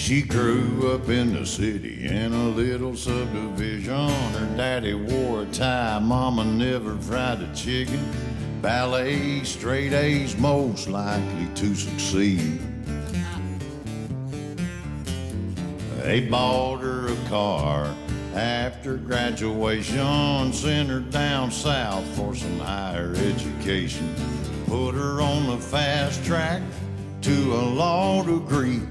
She grew up in the city in a little subdivision. Her daddy wore a tie, mama never fried a chicken. Ballet, straight A's, most likely to succeed. They bought her a car after graduation, sent her down south for some higher education. Put her on the fast track to a law degree.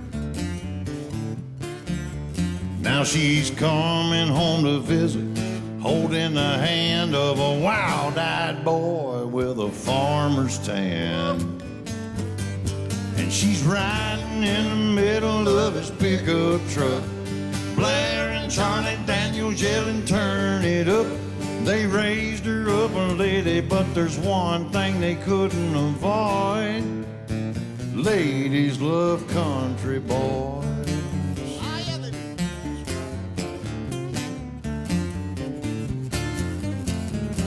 Now she's coming home to visit, holding the hand of a wild-eyed boy with a farmer's tan. And she's riding in the middle of his pickup truck, blaring Charlie Daniels, yelling, turn it up. They raised her up a lady, but there's one thing they couldn't avoid. Ladies love country boys.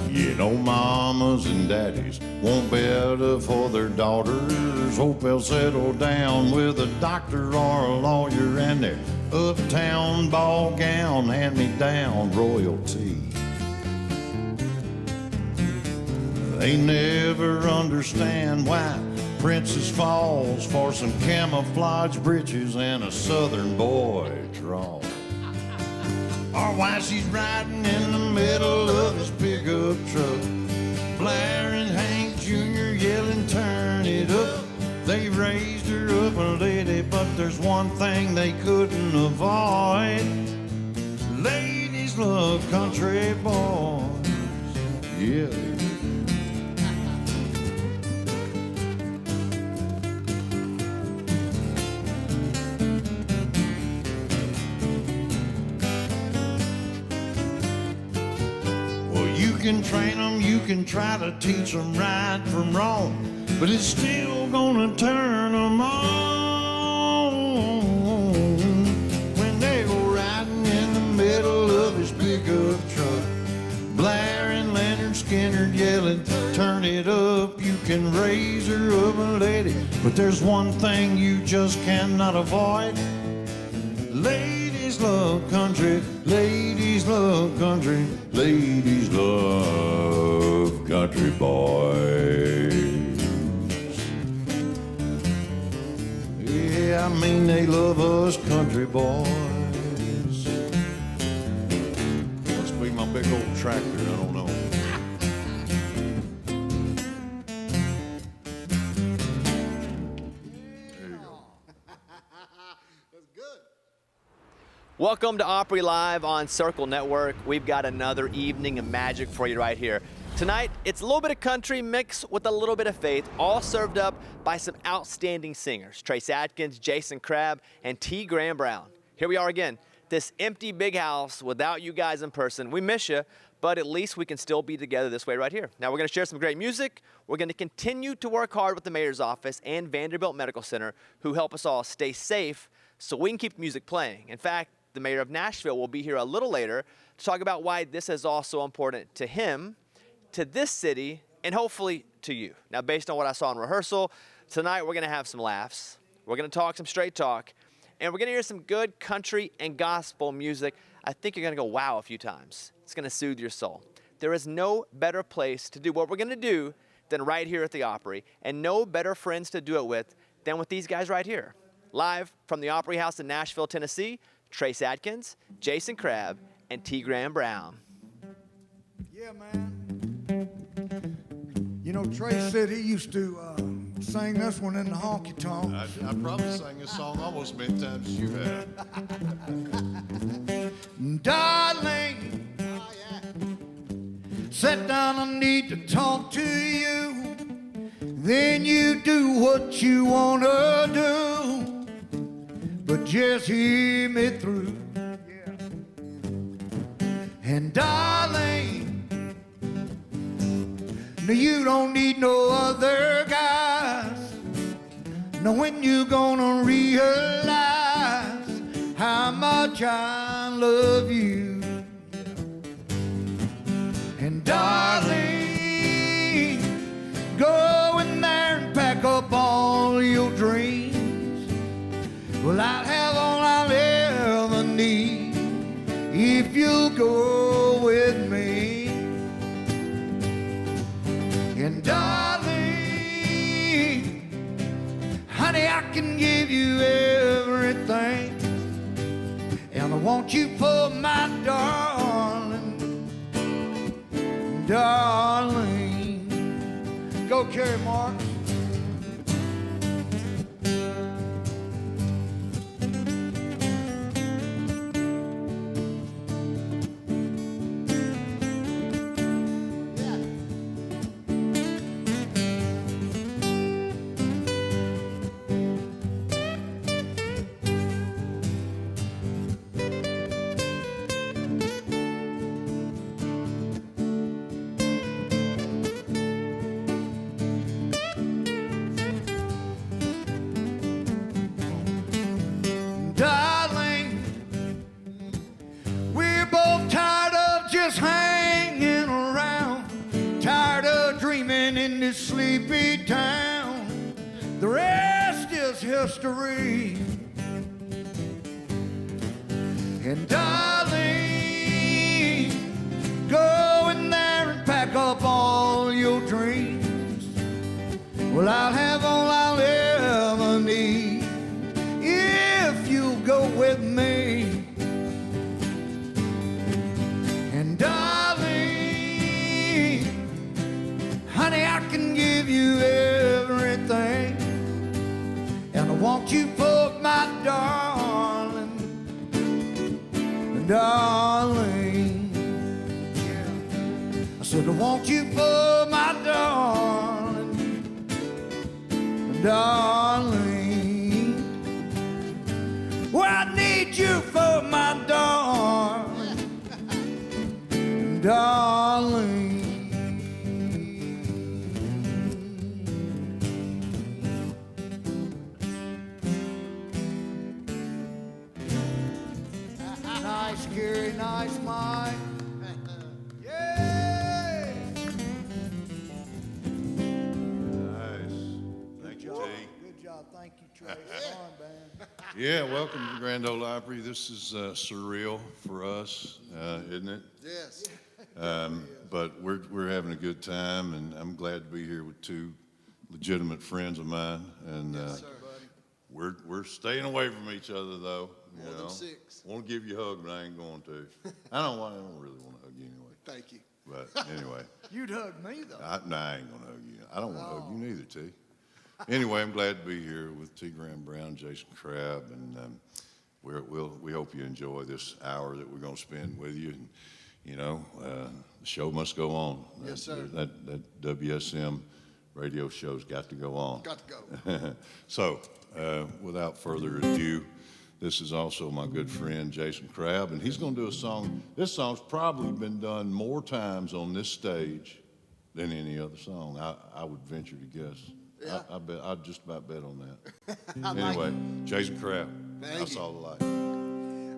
You know, mamas and daddies want better for their daughters. Hope they'll settle down with a doctor or a lawyer, and their uptown ball gown hand-me-down royalty. They never understand why Princess falls for some camouflage breeches and a southern boy draw. Or why she's riding in the middle of his pickup truck, blaring Hank Jr., yelling, turn it up. They raised her up a lady, but there's one thing they couldn't avoid. Ladies love country boys. Yeah. You can train them, you can try to teach them right from wrong, but it's still gonna turn them on when they go riding in the middle of his pickup truck, blaring Leonard Skinner, yelling, turn it up. You can raise her up a lady, but there's one thing you just cannot avoid. Ladies love country, ladies love country, ladies love country boys. Yeah, I mean they love us country boys. Must be my big old tractor, I don't know. Welcome to Opry Live on Circle Network. We've got another evening of magic for you right here. Tonight, it's a little bit of country mixed with a little bit of faith, all served up by some outstanding singers. Trace Adkins, Jason Crabb, and T. Graham Brown. Here we are again, this empty big house without you guys in person. We miss you, but at least we can still be together this way right here. Now, we're going to share some great music. We're going to continue to work hard with the mayor's office and Vanderbilt Medical Center, who help us all stay safe so we can keep the music playing. In fact, the mayor of Nashville will be here a little later to talk about why this is also important to him, to this city, and hopefully to you. Now, based on what I saw in rehearsal, tonight we're going to have some laughs. We're going to talk some straight talk, and we're going to hear some good country and gospel music. I think you're going to go wow a few times. It's going to soothe your soul. There is no better place to do what we're going to do than right here at the Opry, and no better friends to do it with than with these guys right here. Live from the Opry House in Nashville, Tennessee, Trace Adkins, Jason Crabb, and T. Graham Brown. Yeah, man. You know, Trace said he used to sing this one in the honky tonk. I probably sang this song almost as many times as you have. Darling, sit down, I need to talk to you. Then you do what you want to do. But just hear me through. Yeah. And darling, no, you don't need no other guys. Now when you gonna realize how much I love you? And darling, go in there and pack up all your dreams. Well, I'll have all I go with me. And darling, honey, I can give you everything. And I want you for my darling, darling. Go, Carrie Marks. Darling, we're both tired of just hanging around, tired of dreaming in this sleepy town. The rest is history. And darling, go in there and pack up all your dreams. Well, I'll have all I'll ever need if you'll go with me. And darling, honey, I can give you everything. And I want you for my darling, darling. Yeah. I said I want you for my darling, darling. Well, I need you for my darling, darling. Nice, Gary, nice, Mike. Yeah! Nice. Thank you, T. Good job. Thank you, Trace. Fun, man. Yeah, welcome to Grand Ole Opry. This is surreal for us, isn't it? Yes. But we're having a good time, and I'm glad to be here with two legitimate friends of mine. And Yes, sir. we're staying away from each other, though. More than 6. Want to give you a hug, but I ain't going to. I don't really want to hug you anyway. Thank you. But anyway, You'd hug me, though. I ain't going to hug you. I don't want to hug you neither, T. Anyway, I'm glad to be here with T. Graham Brown, Jason Crabb, and we hope you enjoy this hour that we're going to spend with you. And you know, the show must go on. Yes, sir. That WSM radio show's got to go on. Got to go. So, without further ado, this is also my good friend Jason Crabb, and he's going to do a song. This song's probably been done more times on this stage than any other song. I would venture to guess. Yeah. I'd just about bet on that. Like Anyway, Jason Crabb. Thank That's you. all the light.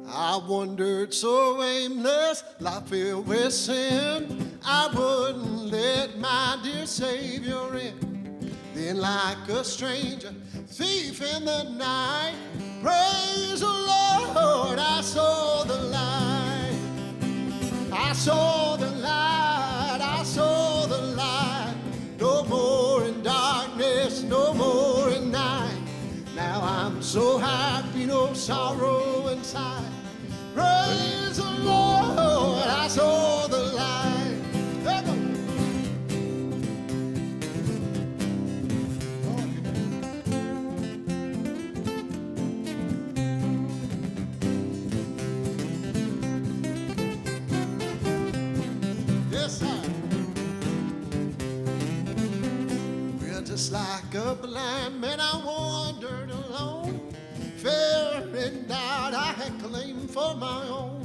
I wandered so aimless, life filled with sin. I wouldn't let my dear Savior in. Then, like a stranger, thief in the night, praise the Lord, I saw the light. I saw the light, I saw the light. No more in darkness, no more in night. Now I'm so happy, no sorrow inside. Praise the Lord, I saw the light. There we go. Yes, sir. Well, just like a blind man, I wandered alone. Fear and doubt I had claimed for my own.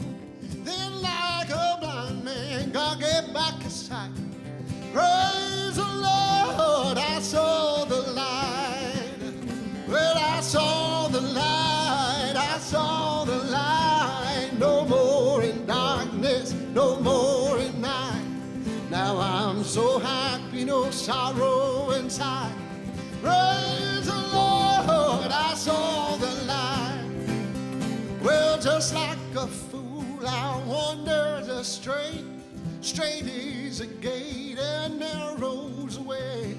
Then, like a blind man, God gave back his sight. Praise the Lord, I saw the light. Well, I saw the light, I saw the light. No more in darkness, no more in night. Now I'm so happy, no sorrow inside. Praise the Lord, I saw the light. Well, just like a fool, I wandered a straight is a gate and narrow's a way.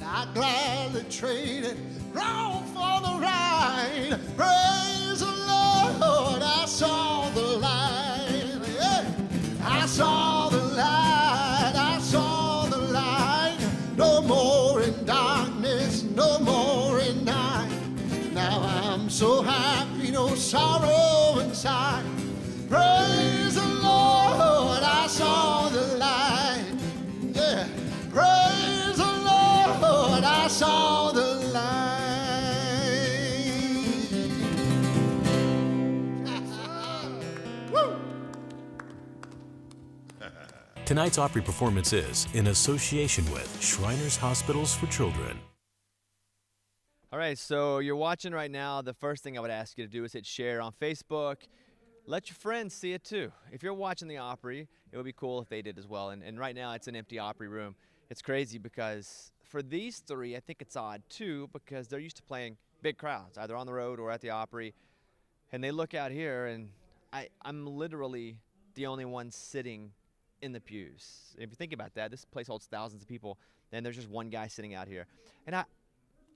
I gladly trade it wrong for the right. Praise the Lord, I saw the light. Yeah. I saw the light, I saw the light. No more in darkness, no more in night. Now I'm so happy, no sorrow inside. Praise the Lord, I saw the light. Yeah. Praise the Lord, I saw the light. Woo! Tonight's Opry performance is in association with Shriners Hospitals for Children. All right, so you're watching right now. The first thing I would ask you to do is hit share on Facebook. Let your friends see it too. If you're watching the Opry, it would be cool if they did as well. And right now it's an empty Opry room. It's crazy because for these three, I think it's odd too, because they're used to playing big crowds, either on the road or at the Opry. And they look out here, and I'm literally the only one sitting in the pews. If you think about that, this place holds thousands of people, and there's just one guy sitting out here. And I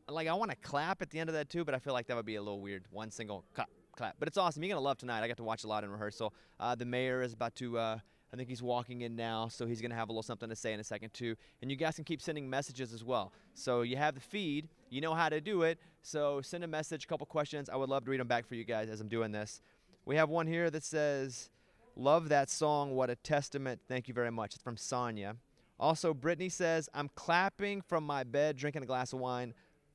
want to clap at the end of that too, but I feel like that would be a little weird. One single clap. But it's awesome. You're going to love tonight. I got to watch a lot in rehearsal. The mayor is about to, I think he's walking in now, so he's going to have a little something to say in a second too. And you guys can keep sending messages as well. So you have the feed. You know how to do it. So send a message, a couple questions. I would love to read them back for you guys as I'm doing this. We have one here that says, love that song. What a testament. Thank you very much. It's from Sonia. Also, Brittany says, I'm clapping from my bed, drinking a glass of wine.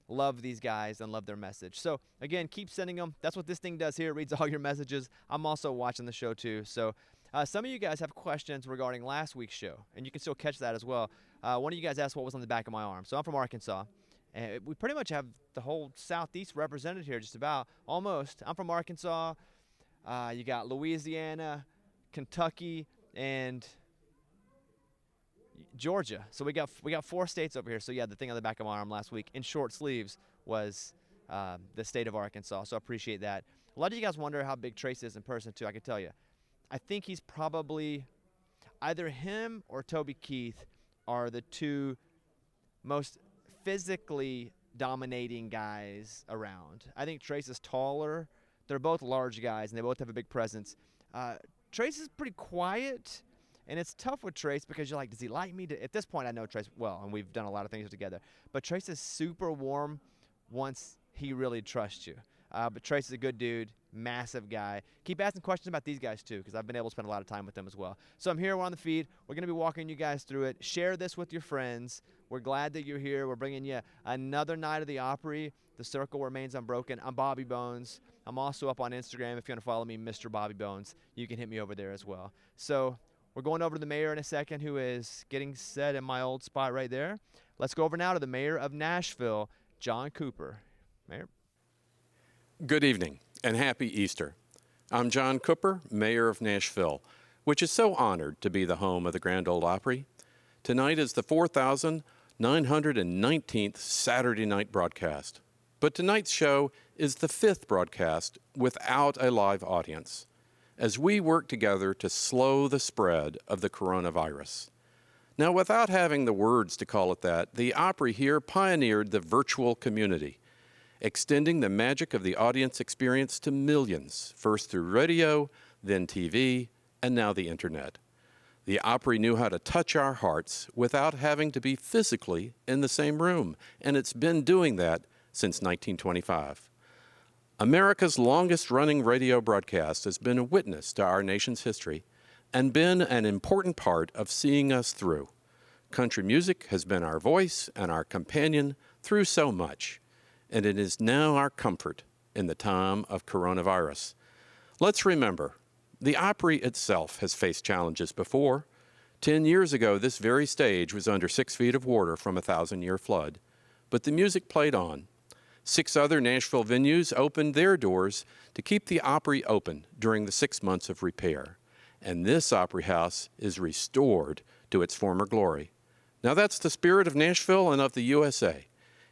Love these guys and love their message. So, again, keep sending them. That's what this thing does here. It reads all your messages. I'm also watching the show, too. So, some of you guys have questions regarding last week's show, and you can still catch that as well. One of you guys asked what was on the back of my arm. So, I'm from Arkansas, and we pretty much have the whole Southeast represented here, just about, almost. I'm from Arkansas. You got Louisiana, Kentucky, and Georgia. So we got 4 states over here. So yeah, the thing on the back of my arm last week in short sleeves was the state of Arkansas. So I appreciate that. A lot of you guys wonder how big Trace is in person too. I can tell you. I think he's probably either him or Toby Keith are the two most physically dominating guys around. I think Trace is taller. They're both large guys and they both have a big presence. Trace is pretty quiet. And it's tough with Trace because you're like, does he like me? At this point, I know Trace well, and we've done a lot of things together. But Trace is super warm once he really trusts you. But Trace is a good dude, massive guy. Keep asking questions about these guys, too, because I've been able to spend a lot of time with them as well. So I'm here. We're on the feed. We're going to be walking you guys through it. Share this with your friends. We're glad that you're here. We're bringing you another night of the Opry. The circle remains unbroken. I'm Bobby Bones. I'm also up on Instagram. If you want to follow me, Mr. Bobby Bones, you can hit me over there as well. So we're going over to the mayor in a second, who is getting set in my old spot right there. Let's go over now to the mayor of Nashville, John Cooper. Mayor. Good evening and happy Easter. I'm John Cooper, mayor of Nashville, which is so honored to be the home of the Grand Ole Opry. Tonight is the 4,919th Saturday night broadcast. But tonight's show is the 5th broadcast without a live audience, as we work together to slow the spread of the coronavirus. Now, without having the words to call it that, the Opry here pioneered the virtual community, extending the magic of the audience experience to millions, first through radio, then TV, and now the internet. The Opry knew how to touch our hearts without having to be physically in the same room, and it's been doing that since 1925. America's longest-running radio broadcast has been a witness to our nation's history and been an important part of seeing us through. Country music has been our voice and our companion through so much, and it is now our comfort in the time of coronavirus. Let's remember, the Opry itself has faced challenges before. 10 years ago, this very stage was under 6 feet of water from a 1,000-year flood, but the music played on. 6 other Nashville venues opened their doors to keep the Opry open during the 6 months of repair. And this Opry House is restored to its former glory. Now that's the spirit of Nashville and of the USA.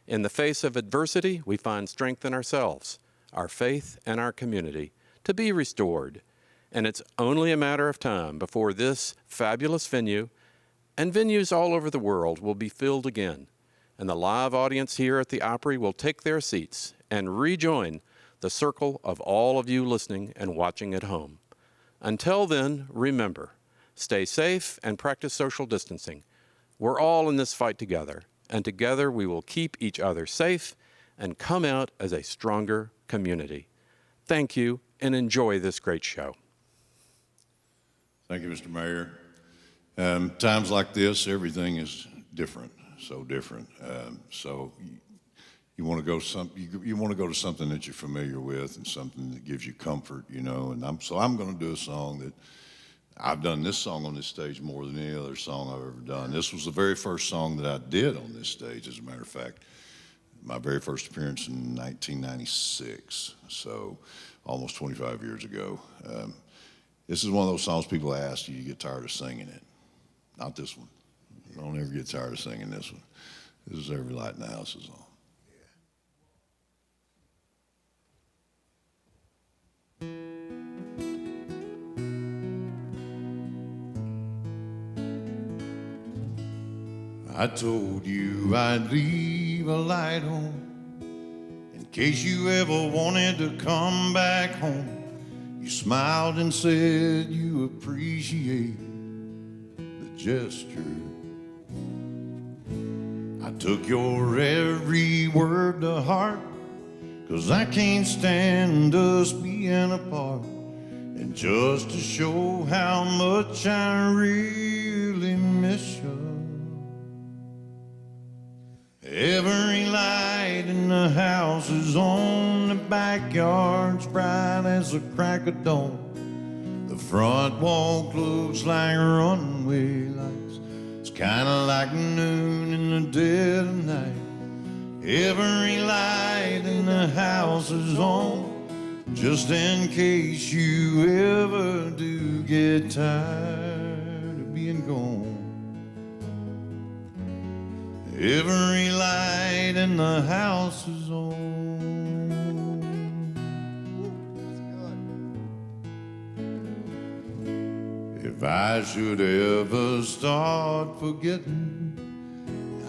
In the face of adversity, we find strength in ourselves, our faith, and our community to be restored. and it's only a matter of time before this fabulous venue and venues all over the world will be filled again, and the live audience here at the Opry will take their seats and rejoin the circle of all of you listening and watching at home. Until then, remember, stay safe and practice social distancing. We're all in this fight together, and together we will keep each other safe and come out as a stronger community. Thank you, and enjoy this great show. Thank you, Mr. Mayor. Times like this, everything is different, so different. So you want to go to something that you're familiar with and something that gives you comfort, you know. And I'm going to do a song that I've done this song on this stage more than any other song I've ever done. This was the very first song that I did on this stage, as a matter of fact. My very first appearance in 1996, so almost 25 years ago. This is one of those songs people ask you get tired of singing it. Not this one. Don't ever get tired of singing this one. This is Every Light in the House is on. I told you I'd leave a light on in case you ever wanted to come back home. You smiled and said you appreciate the gesture. I took your every word to heart, 'cause I can't stand us being apart. And just to show how much I really miss you, every light in the house is on, the backyard's bright as a crack of dawn. The front walk looks like runway lights. It's kinda like noon in the dead of night. Every light in the house is on, just in case you ever do get tired of being gone. Every light in the house is on. If I should ever start forgetting,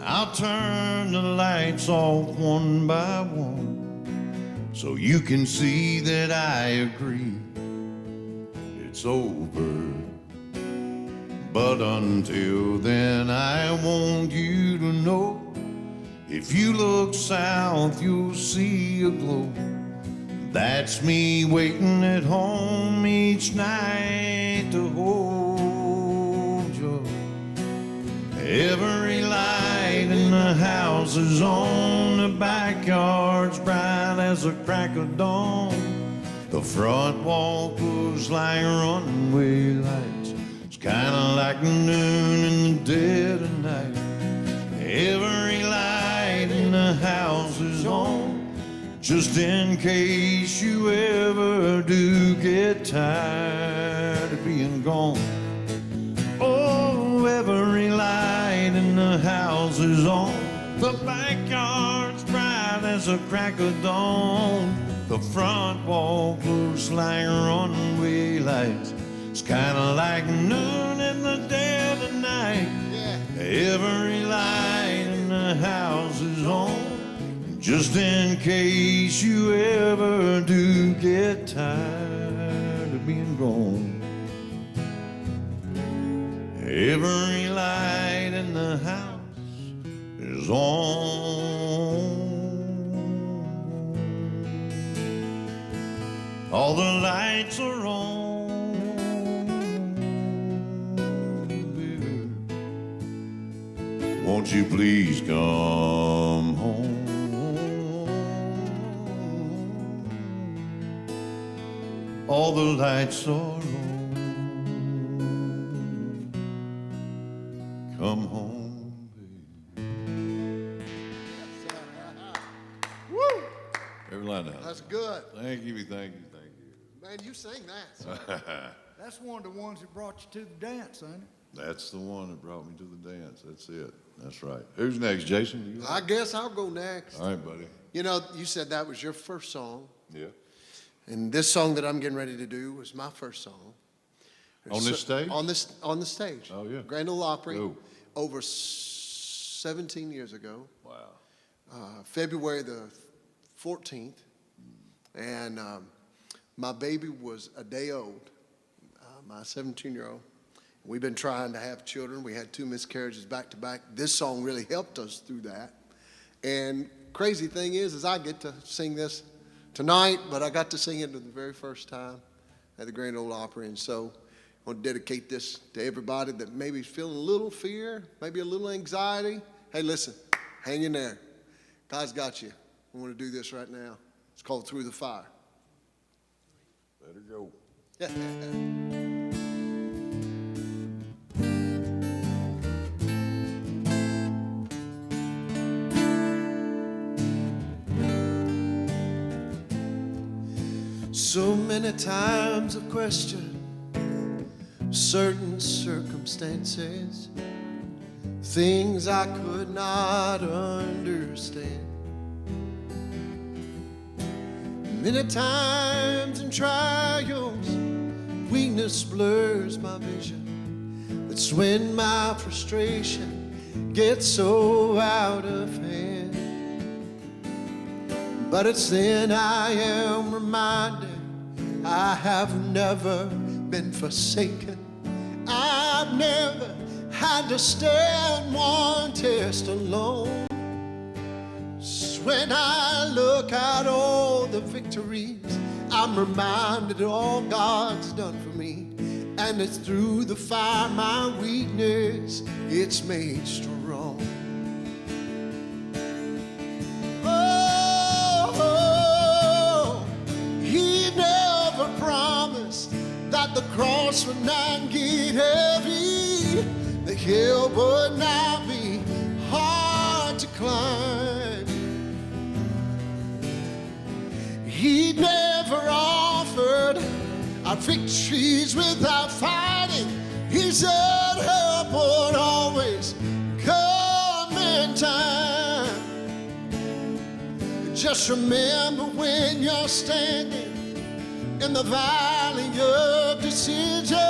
I'll turn the lights off one by one, so you can see that I agree it's over. But until then, I want you to know, if you look south, you'll see a glow. That's me waiting at home each night to hold you. Every light in the house is on, the backyard's bright as a crack of dawn. The front walk looks like runway lights. It's kinda like noon in the dead of night. Every light in the house is on, just in case you ever do get tired of being gone. Oh, every light in the house is on, the backyard's bright as a crack of dawn. The front walk looks like runway lights. It's kinda like noon in the dead of night. Every light in the house is on, just in case you ever do get tired of being gone. Every light in the house is on. All the lights are on. Won't you please come home? All the lights are on. Come home, baby. Woo! Every line of That's good. Thank you, thank you, thank you. Man, you sing that. Son. That's one of the ones that brought you to the dance, ain't it? That's the one that brought me to the dance. That's it. That's right. Who's next, Jason? I guess I'll go next. All right, buddy. You know, you said that was your first song. Yeah. And this song that I'm getting ready to do was my first song. On this stage? On the stage. Oh, yeah. Grand Ole Opry, Oh. over 17 years ago. Wow. February the 14th. And my baby was a day old, my 17-year-old. We've been trying to have children. We had 2 miscarriages back to back. This song really helped us through that. And crazy thing is I get to sing this tonight, but I got to sing it for the very first time at the Grand Ole Opry. And so I want to dedicate this to everybody that maybe is feeling a little fear, maybe a little anxiety. Hey, listen, hang in there. God's got you. I want to do this right now. It's called Through the Fire. Let her go. So many times I've questioned certain circumstances, things I could not understand. Many times in trials, weakness blurs my vision. That's when my frustration gets so out of hand. But it's then I am reminded I have never been forsaken. I've never had to stand one test alone. So when I look at all the victories, I'm reminded of all God's done for me. And it's through the fire my weakness it's made strong. He never promised that the cross would not get heavy, the hill would not be hard to climb. He never offered our victories without fighting. He said help would always come in time. Just remember when you're standing in the valley of decision,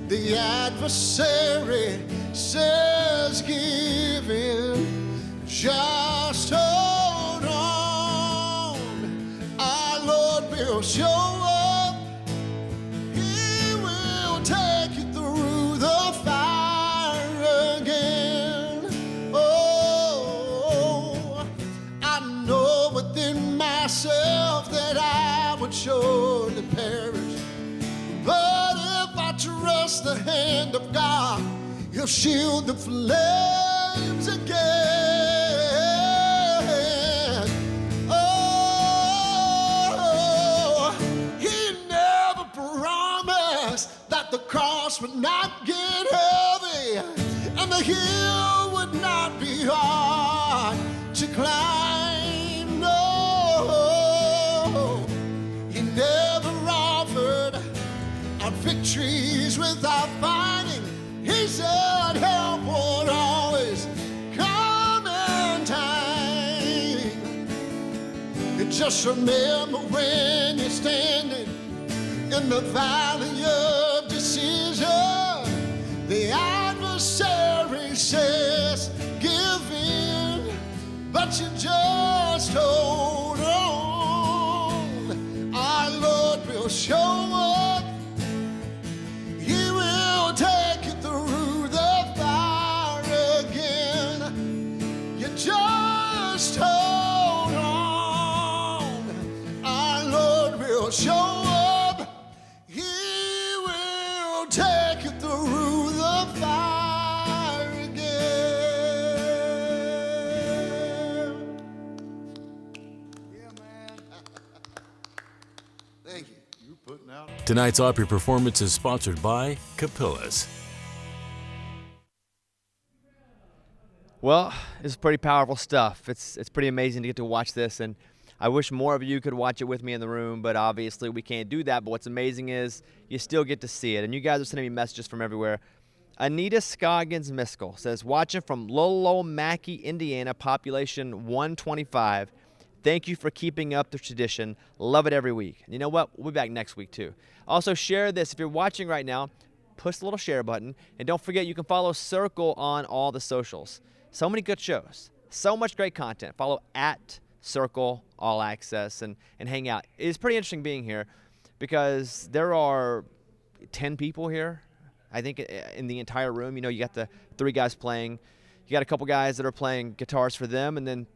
the adversary says give in, just hold on, our Lord will show up. He will take you through the fire again. Oh, I know within myself that I would surely perish, but if I trust the hand of God, He'll shield the flames again. Oh, He never promised that the cross would not get heavy and the hill would not be hard to climb. No, He never offered our victories without fighting. He said help would always come in time. And just remember when you're standing in the valley of decision, the adversary says give in, but you just hold on. Our Lord will show up. He will take you through the fire again. You just hold on. Our Lord will show up. He will take you through the fire again. Yeah, man. Thank you. You putting out. Tonight's Opry performance is sponsored by Capillas. Well, this is pretty powerful stuff. It's pretty amazing to get to watch this, and I wish more of you could watch it with me in the room, but obviously we can't do that. But what's amazing is you still get to see it, and you guys are sending me messages from everywhere. Anita Scoggins Miskell says, watching from Lolo Mackey, Indiana, population 125. Thank you for keeping up the tradition. Love it every week. And you know what? We'll be back next week, too. Also, share this. If you're watching right now, push the little share button. And don't forget, you can follow Circle on all the socials. So many good shows. So much great content. Follow at Circle All Access and hang out. It's pretty interesting being here because there are 10 people here, I think, in the entire room. You know, you got the 3 guys playing. You got a couple guys that are playing guitars for them, and then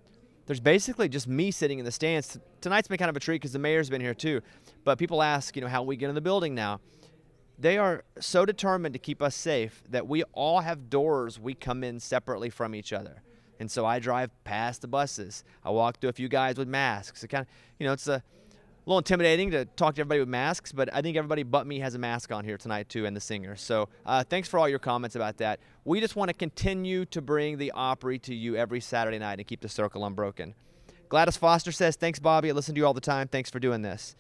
there's basically just me sitting in the stands. Tonight's been kind of a treat because the mayor's been here too. But people ask, you know, how we get in the building now. They are so determined to keep us safe that we all have doors we come in separately from each other. And so I drive past the buses. I walk through a few guys with masks. It kind of, you know, it's a little intimidating to talk to everybody with masks, but I think everybody but me has a mask on here tonight too, and the singer. So thanks for all your comments about that. We just want to continue to bring the Opry to you every Saturday night and keep the circle unbroken. Gladys Foster says, thanks, Bobby. I listen to you all the time. Thanks for doing this.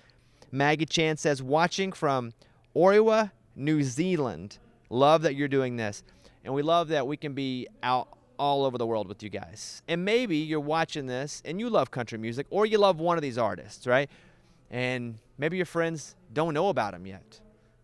Maggie Chan says, watching from Orewa, New Zealand. Love that you're doing this. And we love that we can be out all over the world with you guys. And maybe you're watching this and you love country music, or you love one of these artists, right? And maybe your friends don't know about them yet.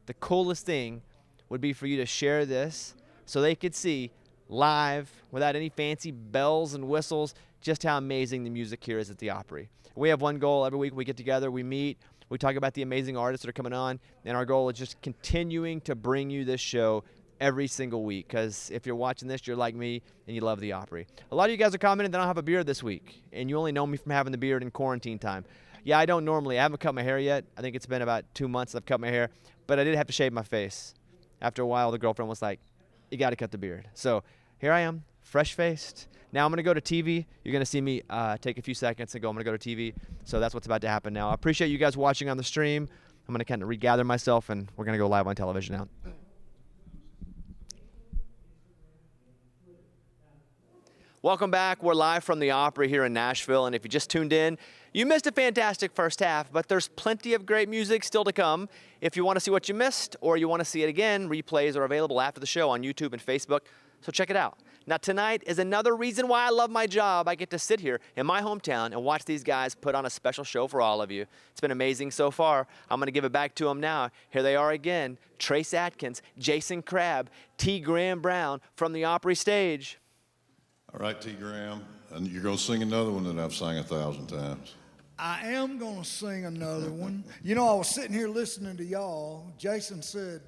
The coolest thing would be for you to share this so they could see live, without any fancy bells and whistles, just how amazing the music here is at the Opry. We have one goal every week. We get together, we meet, we talk about the amazing artists that are coming on, and our goal is just continuing to bring you this show every single week, because if you're watching this, you're like me and you love the Opry. A lot of you guys are commenting that I don't have a beard this week, and you only know me from having the beard in quarantine time. Yeah, I don't normally. I haven't cut my hair yet. I think it's been about 2 months I've cut my hair, but I did have to shave my face. After a while, the girlfriend was like, you got to cut the beard. So here I am, fresh-faced. Now I'm going to go to TV. You're going to see me take a few seconds and go, I'm going to go to TV. So that's what's about to happen now. I appreciate you guys watching on the stream. I'm going to kind of regather myself, and we're going to go live on television now. Welcome back. We're live from the Opry here in Nashville, and if you just tuned in, you missed a fantastic first half, but there's plenty of great music still to come. If you want to see what you missed or you want to see it again, replays are available after the show on YouTube and Facebook, so check it out. Now tonight is another reason why I love my job. I get to sit here in my hometown and watch these guys put on a special show for all of you. It's been amazing so far. I'm going to give it back to them now. Here they are again, Trace Adkins, Jason Crabb, T. Graham Brown from the Opry stage. All right, T. Graham, and you're going to sing another one that I've sang 1,000 times. I am going to sing another one. You know, I was sitting here listening to y'all. Jason said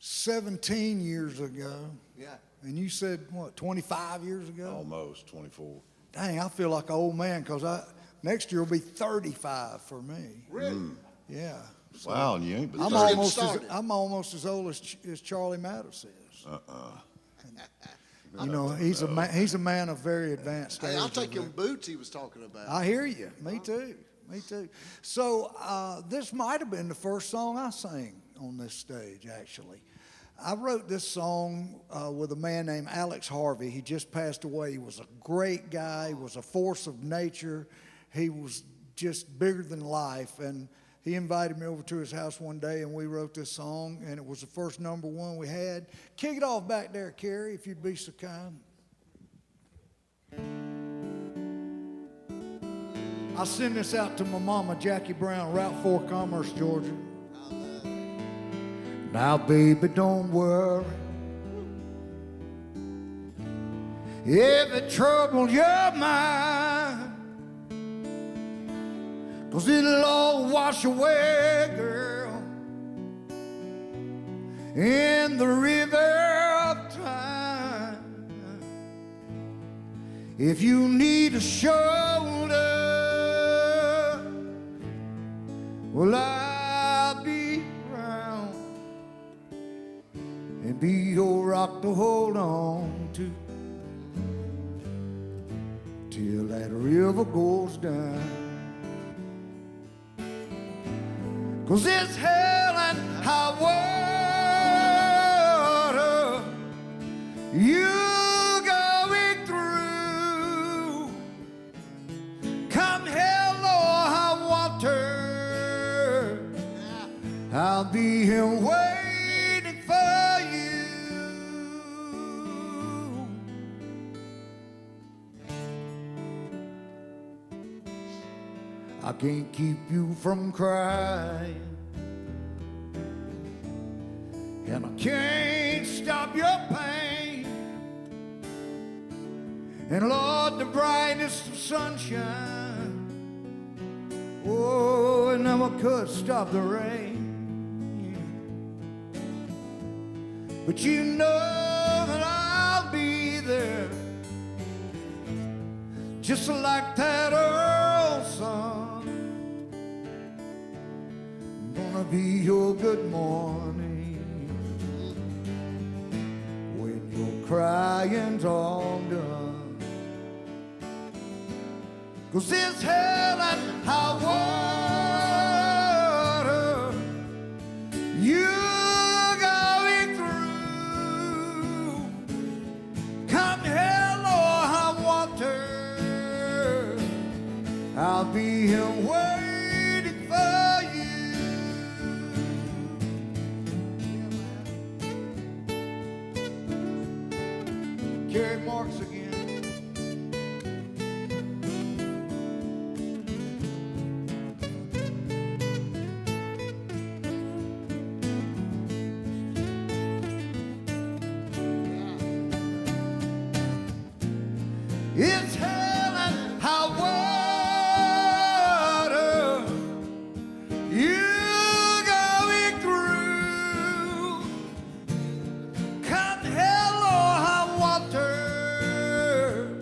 17 years ago. Yeah. And you said, what, 25 years ago? Almost 24. Dang, I feel like an old man because next year will be 35 for me. Really? Yeah. So Wow, and you ain't but I'm 30. almost as old as Charlie Maddis is. You know, he's a man of very advanced age. Hey, I'll take them boots he was talking about. I hear you. Me too. Me too. So this might have been the first song I sang on this stage, actually. I wrote this song with a man named Alex Harvey. He just passed away. He was a great guy. He was a force of nature. He was just bigger than life. And he invited me over to his house one day, and we wrote this song, and it was the first #1 we had. Kick it off back there, Carrie, if you'd be so kind. I send this out to my mama, Jackie Brown, Route 4, Commerce, Georgia. Now, baby, don't worry if it troubles your mind, 'cause it'll all wash away, girl, in the river of time. If you need a shoulder, well, I'll be around and be your rock to hold on to till that river goes down. 'Cause it's hell and high water you going through. Come hell or high water, I'll be here waiting for you. I can't keep you from crying, and I can't stop your pain. And Lord, the brightest of sunshine, oh, it never could stop the rain. But you know that I'll be there, just like that old song. Gonna be your good morning when your crying's all done. 'Cause it's hell and high water you're going through. Come hell or high water, I'll be here waiting for you. Carrie Marks again. It's hell and high water you're going through. Come hell or high water,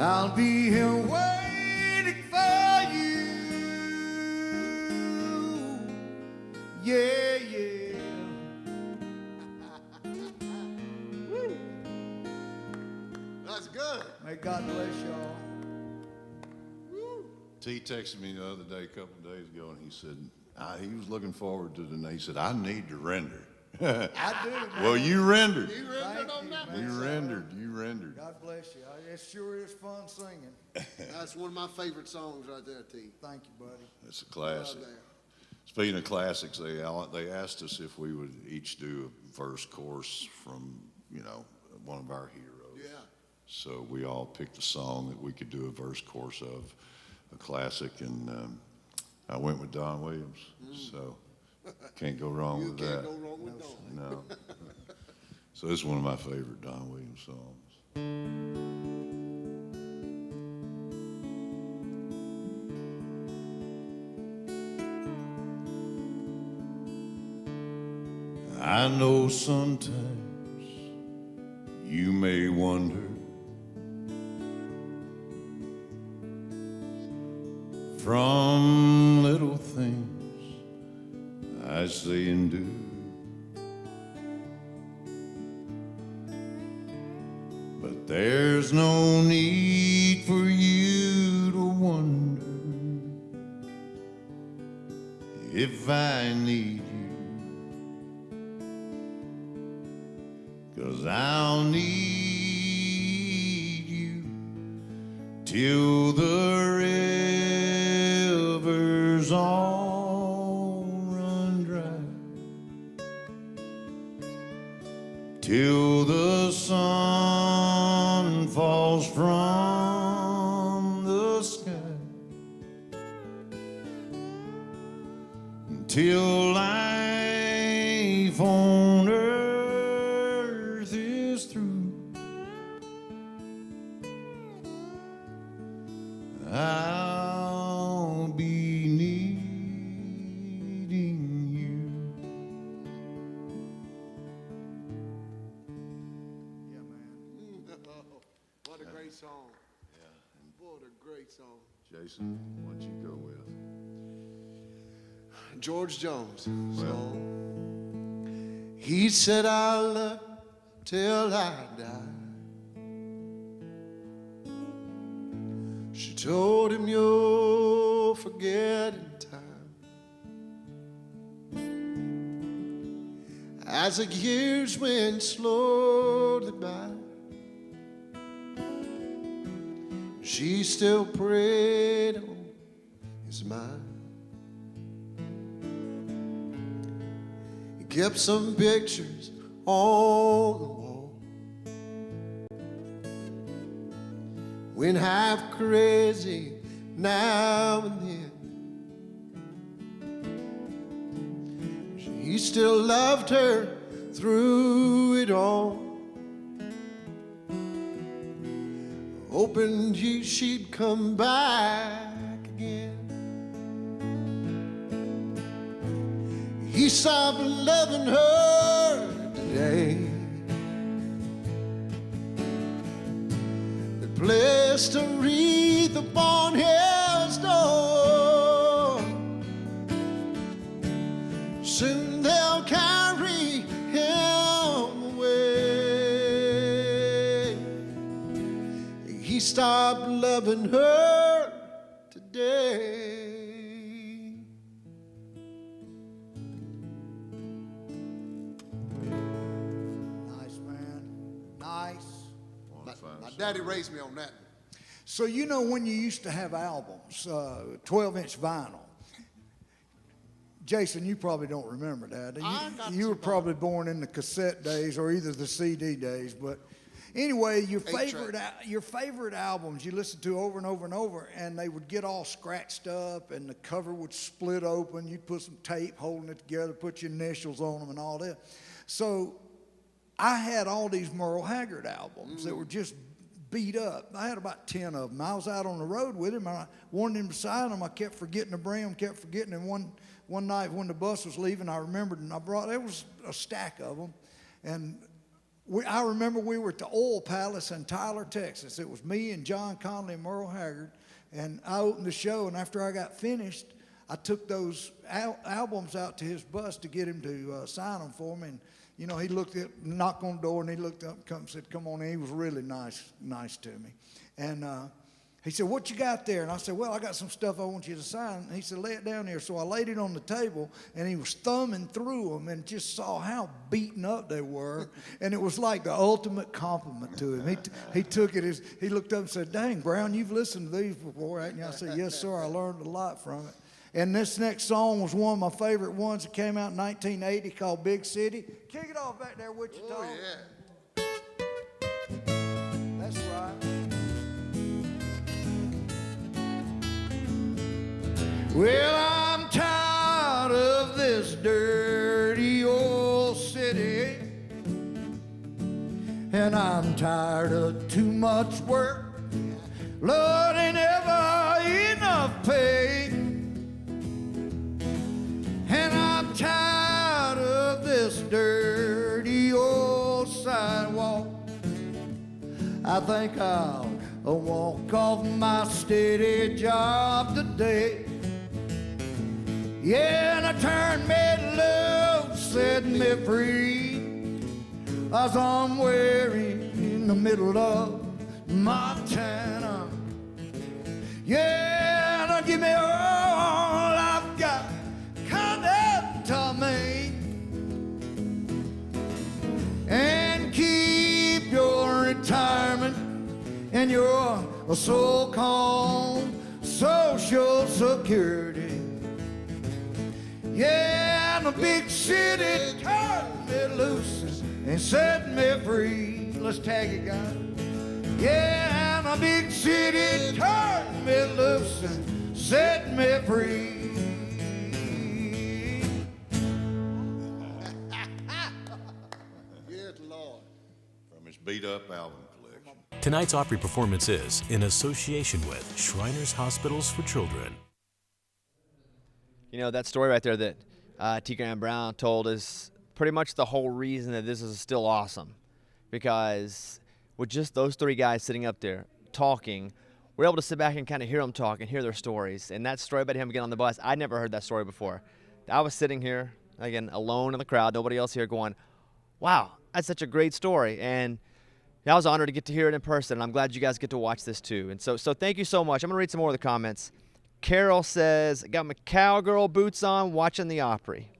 I'll be here waiting for you. Yeah, yeah. That's good. May God bless y'all. T texted me the other day, a couple of days ago, and he said he was looking forward to the night. He said, I need to render. I do, man. Well, you rendered. You rendered on that one. You rendered. God bless you. It sure is fun singing. That's one of my favorite songs right there, T. Thank you, buddy. It's a classic. Love that. Speaking of classics, they asked us if we would each do a verse chorus from, one of our heroes. Yeah. So we all picked a song that we could do a verse chorus of, a classic, and I went with Don Williams. So can't go wrong You with can't that. go wrong with Don. No. So this is one of my favorite Don Williams songs. I know sometimes you may wonder from little things I say and do. But there's no need for you to wonder if I need you, 'cause I'll need you till the rivers all run dry, till the sun falls from the sky, till life on earth is through. I'll be needing you. Yeah, man. What a great song. What a great song. Jason, what you go with? George Jones song. He said, I'll love till I die. She told him, you'll forget in time. As the years went slowly by, she still prayed on his mind. He kept some pictures on the wall. Went half crazy now and then. He still loved her through it all, hoping she'd come back again. He stopped loving her today. They placed a wreath upon his door. Soon they'll carry him away. He stopped loving her today. Nice, man. Nice. My daddy raised me on that. So you know when you used to have albums, 12-inch vinyl. Jason, you probably don't remember that. You were probably born in the cassette days or either the CD days. But anyway, your favorite albums you listened to over and over and over, and they would get all scratched up, and the cover would split open. You'd put some tape holding it together, put your initials on them, and all that. So I had all these Merle Haggard albums that were just beat up. I had about 10 of them. I was out on the road with him, and I wanted him to sign them. I kept forgetting to bring them, kept forgetting. And one night when the bus was leaving, I remembered, and there was a stack of them. And I remember we were at the Oil Palace in Tyler, Texas. It was me and John Conley and Merle Haggard. And I opened the show, and after I got finished, I took those albums out to his bus to get him to sign them for me. And you know, he knocked on the door, and he looked up and said, "Come on in." He was really nice to me. And he said, "What you got there?" And I said, "Well, I got some stuff I want you to sign." And he said, "Lay it down here." So I laid it on the table, and he was thumbing through them and just saw how beaten up they were. And it was like the ultimate compliment to him. He took it as, he looked up and said, "Dang, Brown, you've listened to these before, haven't you?" I said, "Yes, sir. I learned a lot from it." And this next song was one of my favorite ones that came out in 1980 called Big City. Kick it off back there, Wichita. Oh, yeah. That's right. Well, I'm tired of this dirty old city, and I'm tired of too much work. Lord, ain't never enough pay. And I'm tired of this dirty old sidewalk. I think I'll walk off my steady job today. Yeah, and I turned me loose, set me free, as I'm weary in the middle of Montana. Yeah, now give me all I've got, come up to me, and keep your retirement and your so-called Social Security. Yeah, and the big city turned me loose and set me free. Let's tag it, guys. Yeah, and the big city turned me loose and set me free. Good Lord. From his beat up album collection. Tonight's Opry performance is in association with Shriners Hospitals for Children. You know, that story right there that T. Graham Brown told is pretty much the whole reason that this is still awesome. Because with just those three guys sitting up there talking, we're able to sit back and kind of hear them talk and hear their stories. And that story about him getting on the bus, I'd never heard that story before. I was sitting here, again, alone in the crowd, nobody else here, going, wow, that's such a great story. And I was honored to get to hear it in person, and I'm glad you guys get to watch this too. And so thank you so much. I'm going to read some more of the comments. Carol says, got my cowgirl boots on watching the Opry.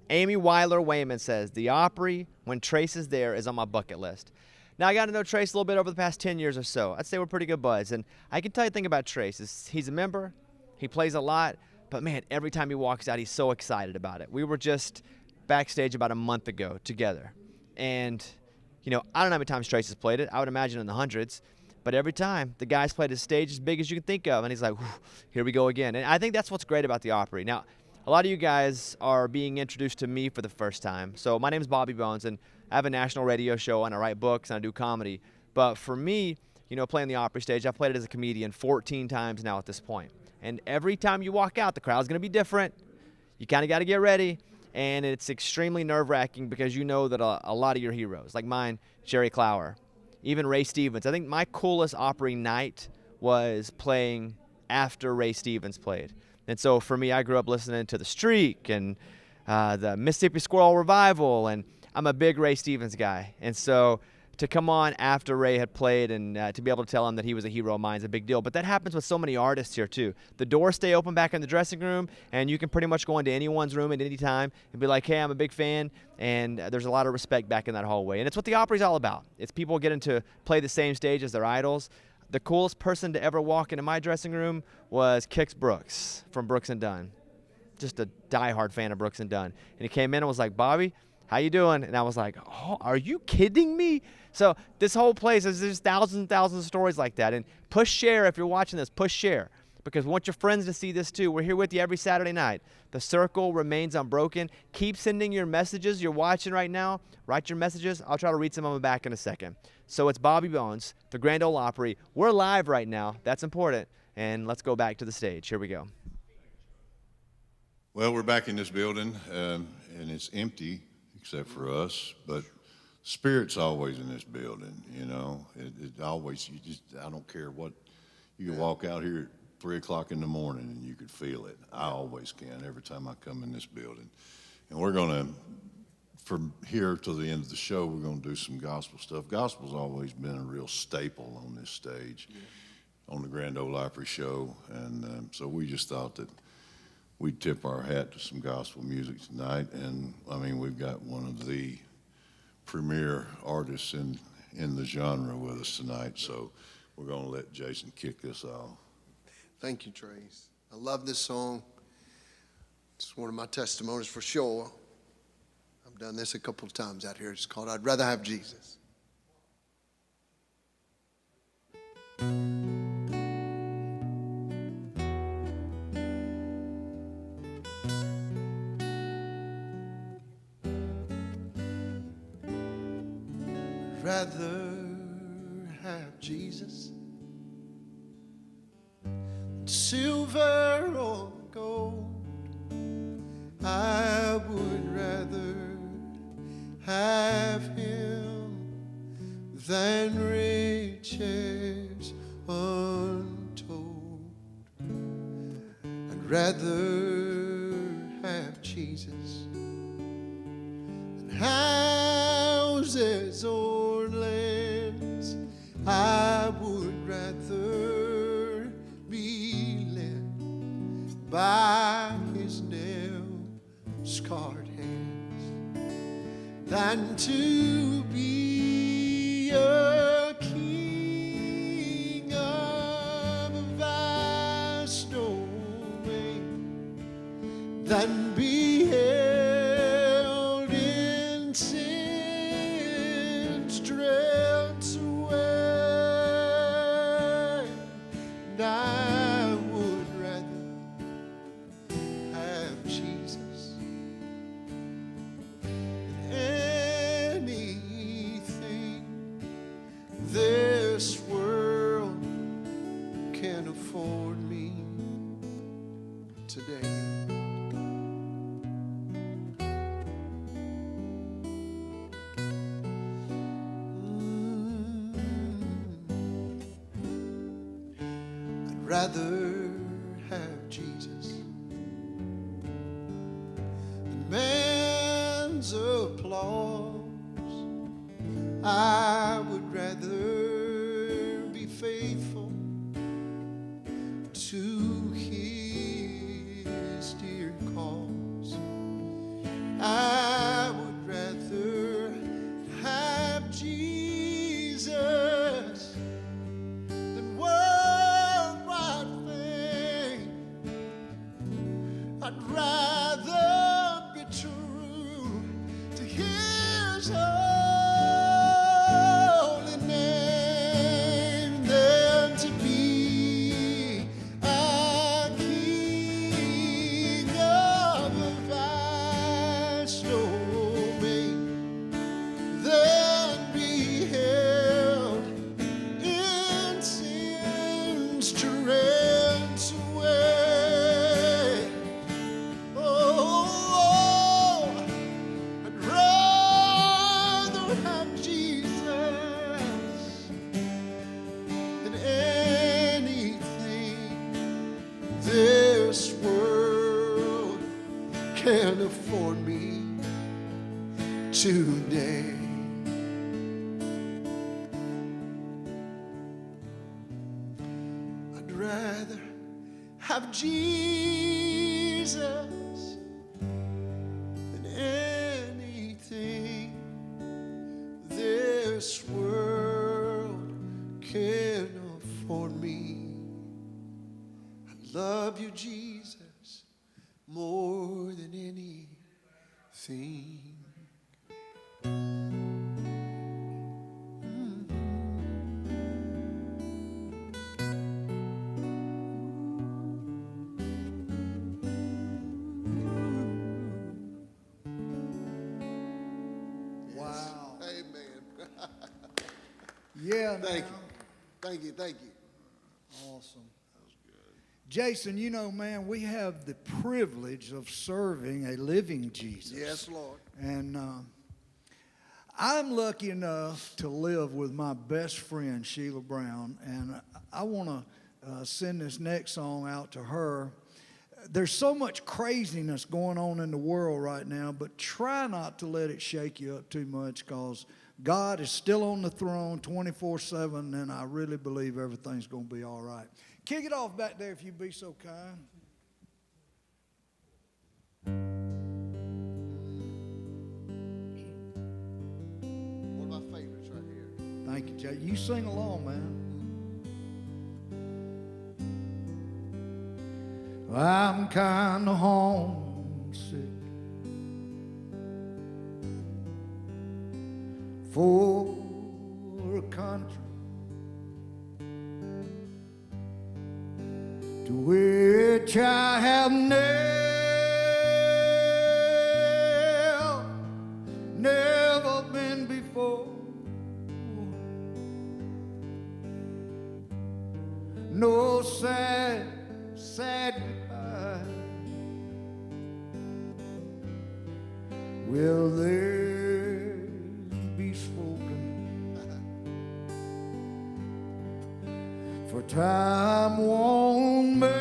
Amy Weiler Wayman says, the Opry, when Trace is there, is on my bucket list. Now, I got to know Trace a little bit over the past 10 years or so. I'd say we're pretty good buds. And I can tell you the thing about Trace is he's a member, he plays a lot, but man, every time he walks out, he's so excited about it. We were just backstage about a month ago together. And, you know, I don't know how many times Trace has played it. I would imagine in the hundreds. But every time, the guy's played a stage as big as you can think of, and he's like, here we go again. And I think that's what's great about the Opry. Now, a lot of you guys are being introduced to me for the first time. So my name is Bobby Bones, and I have a national radio show, and I write books, and I do comedy. But for me, you know, playing the Opry stage, I've played it as a comedian 14 times now at this point. And every time you walk out, the crowd's going to be different. You kind of got to get ready. And it's extremely nerve-wracking because you know that a lot of your heroes, like mine, Jerry Clower, even Ray Stevens. I think my coolest Opry night was playing after Ray Stevens played. And so for me, I grew up listening to The Streak and the Mississippi Squirrel Revival, and I'm a big Ray Stevens guy. And so to come on after Ray had played and to be able to tell him that he was a hero of mine is a big deal. But that happens with so many artists here, too. The doors stay open back in the dressing room, and you can pretty much go into anyone's room at any time and be like, hey, I'm a big fan, and there's a lot of respect back in that hallway. And it's what the Opry's all about. It's people getting to play the same stage as their idols. The coolest person to ever walk into my dressing room was Kix Brooks from Brooks and Dunn. Just a diehard fan of Brooks and Dunn. And he came in and was like, Bobby, how you doing? And I was like, oh, are you kidding me? So this whole place, there's thousands and thousands of stories like that. And push share if you're watching this, push share. Because we want your friends to see this too. We're here with you every Saturday night. The circle remains unbroken. Keep sending your messages. You're watching right now. Write your messages. I'll try to read some of them back in a second. So it's Bobby Bones, the Grand Ole Opry. We're live right now. That's important. And let's go back to the stage. Here we go. Well, we're back in this building, and it's empty except for us, but Spirit's always in this building, you know. It always, I don't care what, you can walk out here at 3 o'clock in the morning and you could feel it. I always can every time I come in this building. And we're going to, from here till the end of the show, we're going to do some gospel stuff. Gospel's always been a real staple on this stage, on the Grand Ole Opry show. And so we just thought that we'd tip our hat to some gospel music tonight. And I mean, we've got one of the premier artists in the genre with us tonight. So we're going to let Jason kick this off. Thank you, Trace. I love this song. It's one of my testimonies for sure. I've done this a couple of times out here. It's called I'd Rather Have Jesus. Rather have Jesus than silver or gold. I would rather have him than riches untold. I'd rather have Jesus than houses or lands. I would rather be led by his nail-scarred hands than to be a king of a vast domain, than be held in sin's dread sway. And I would rather have Jesus than anything this world can afford me today. I'd rather have Jesus than man's applause. I would rather be faithful to his dear cause. I would rather have Jesus than worldwide fame. I'd rather be true to his holy name than this world can afford me today. I'd rather have Jesus than anything this world can afford me. I love you, Jesus, more than anything. Wow. Amen. Yeah, Thank now. you. Thank you. Thank you. Awesome. Jason, you know, man, we have the privilege of serving a living Jesus. Yes, Lord. And I'm lucky enough to live with my best friend, Sheila Brown, and I want to send this next song out to her. There's so much craziness going on in the world right now, but try not to let it shake you up too much, because God is still on the throne 24/7, and I really believe everything's going to be all right. Kick it off back there if you'd be so kind. One of my favorites right here. Thank you, Jay. You sing along, man. I'm kind of homesick for a country to which I have never been before. No sad goodbye will there be spoken, for time won't matter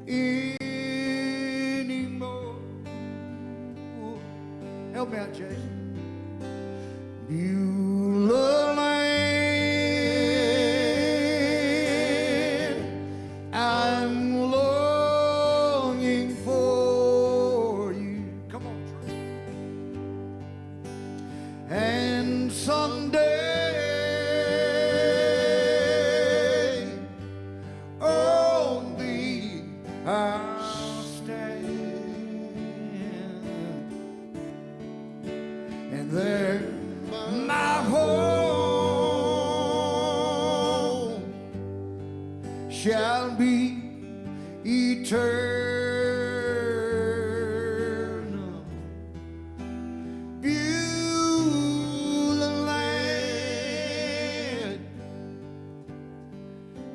anymore. Help me out, Jason. Beulah land, I'm longing for you. Come on, Trey. And someday on thee I'll stand, and there my home shall be eternal. Beulah land,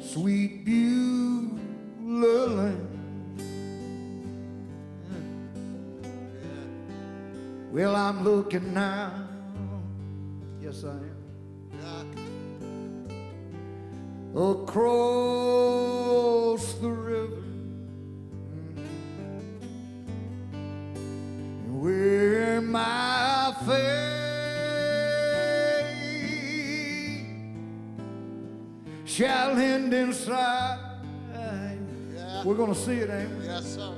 sweet Beulah land. Well, I'm looking now. Yes, I am. Across the river, where my faith shall end inside. Yeah. We're going to see it, ain't we? Yes, sir.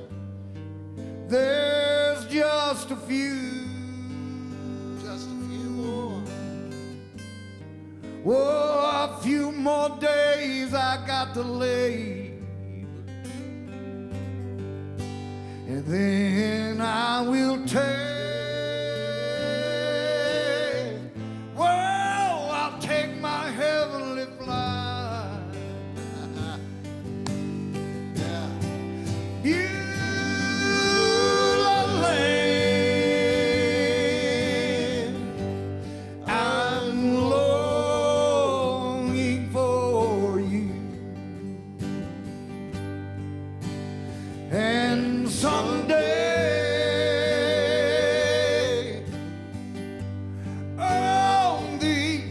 There's just a few. Just a few more. Oh, a few more days I got to live, and then I will take, well, I'll take my heavenly flight. Yeah. Beulah land, I'm longing for you, and someday on thee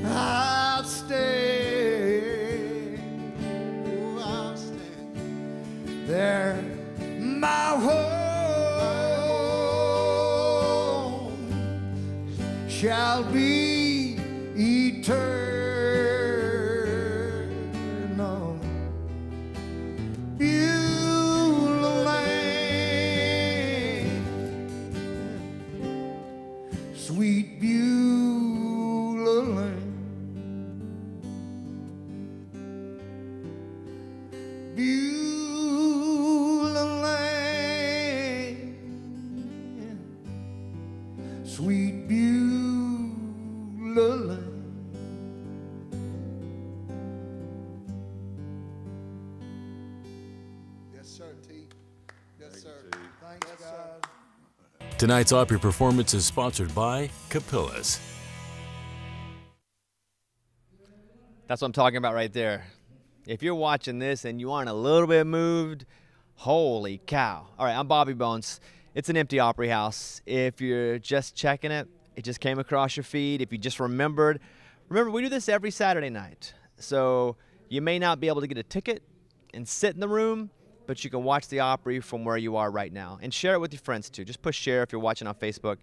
I'll stand. shall be eternal. Beulah land, sweet Beulah land. Beulah land, sweet Beulah land. Yes, sir, T. Yes, sir. Thanks, guys. Tonight's Opry performance is sponsored by Capillas. That's what I'm talking about right there. If you're watching this and you aren't a little bit moved, holy cow. All right, I'm Bobby Bones. It's an empty Opry house. If you're just checking it, it just came across your feed. If you just remember, we do this every Saturday night. So you may not be able to get a ticket and sit in the room, but you can watch the Opry from where you are right now. And share it with your friends, too. Just push share if you're watching on Facebook.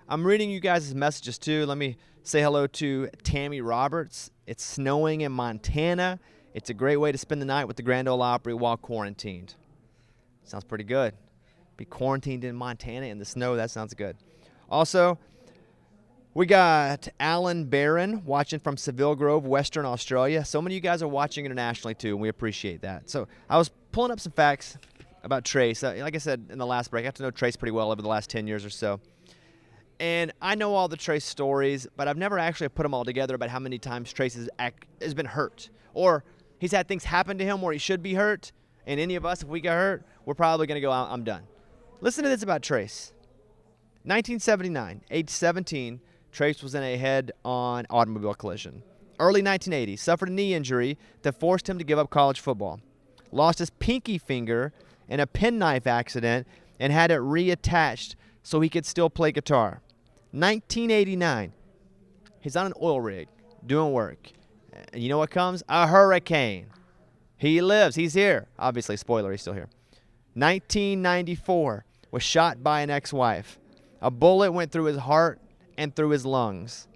I'm reading you guys' messages, too. Let me say hello to Tammy Roberts. It's snowing in Montana. It's a great way to spend the night with the Grand Ole Opry while quarantined. Sounds pretty good. Be quarantined in Montana in the snow. That sounds good. Also, we got Alan Barron watching from Seville Grove, Western Australia. So many of you guys are watching internationally, too, and we appreciate that. So I was pulling up some facts about Trace. Like I said in the last break, I got to know Trace pretty well over the last 10 years or so. And I know all the Trace stories, but I've never actually put them all together about how many times Trace has been hurt. Or he's had things happen to him where he should be hurt. And any of us, if we get hurt, we're probably going to go, I'm done. Listen to this about Trace. 1979, age 17, Trace was in a head-on automobile collision. Early 1980, suffered a knee injury that forced him to give up college football. Lost his pinky finger in a penknife accident and had it reattached so he could still play guitar. 1989, he's on an oil rig doing work. And you know what comes? A hurricane. He lives. He's here. Obviously, spoiler, he's still here. 1994, was shot by an ex-wife. A bullet went through his heart and through his lungs.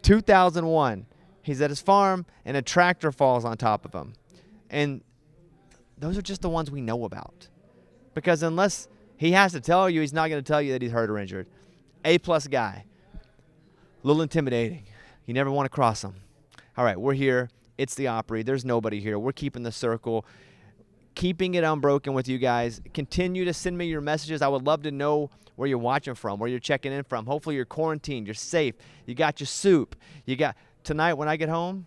2001, he's at his farm and a tractor falls on top of him. And those are just the ones we know about. Because unless he has to tell you, he's not going to tell you that he's hurt or injured. A-plus guy. A little intimidating. You never want to cross him. All right, we're here. It's the Opry. There's nobody here. We're keeping the circle, keeping it unbroken with you guys. Continue to send me your messages. I would love to know where you're watching from, where you're checking in from. Hopefully you're quarantined. You're safe. You got your soup. You got tonight when I get home,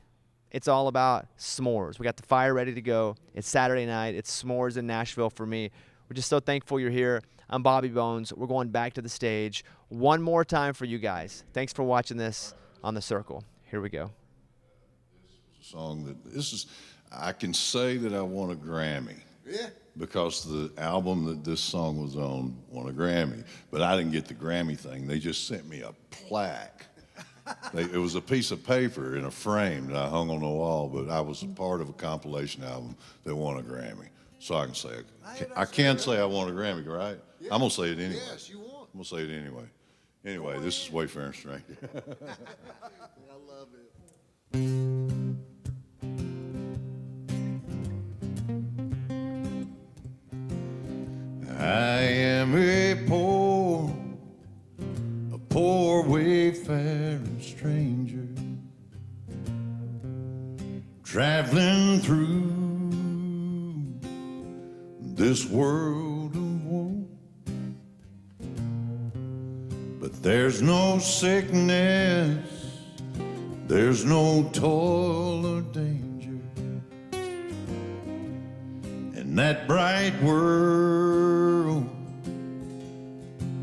it's all about s'mores. We got the fire ready to go. It's Saturday night. It's s'mores in Nashville for me. We're just so thankful you're here. I'm Bobby Bones. We're going back to the stage one more time for you guys. Thanks for watching this on The Circle. Here we go. Song that I can say that I won a Grammy. Yeah. Because the album that this song was on won a Grammy. But I didn't get the Grammy thing. They just sent me a plaque. It was a piece of paper in a frame that I hung on the wall, but I was a part of a compilation album that won a Grammy. So I can say I can say I won a Grammy, right? Yeah. I'm gonna say it anyway. Yes, you won. I'm gonna say it anyway. Anyway, this is Wayfaring Stranger. I love it. I am a poor wayfaring stranger, traveling through this world of woe. But there's no sickness, there's no toil or danger in that bright world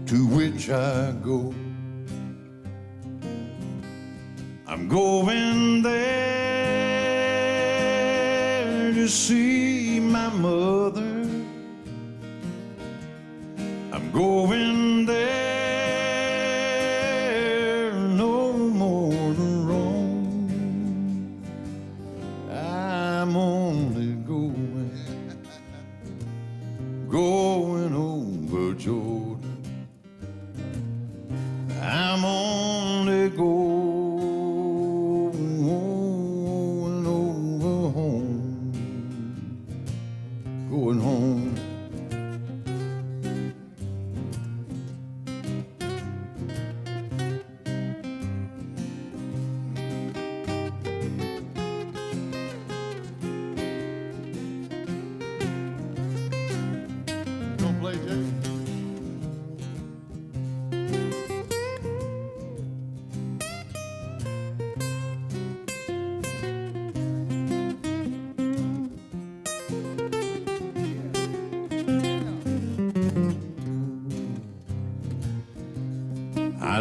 to which I go. I'm going there to see my mother. I'm going there no more to roam. I'm only going over Jordan. I'm only going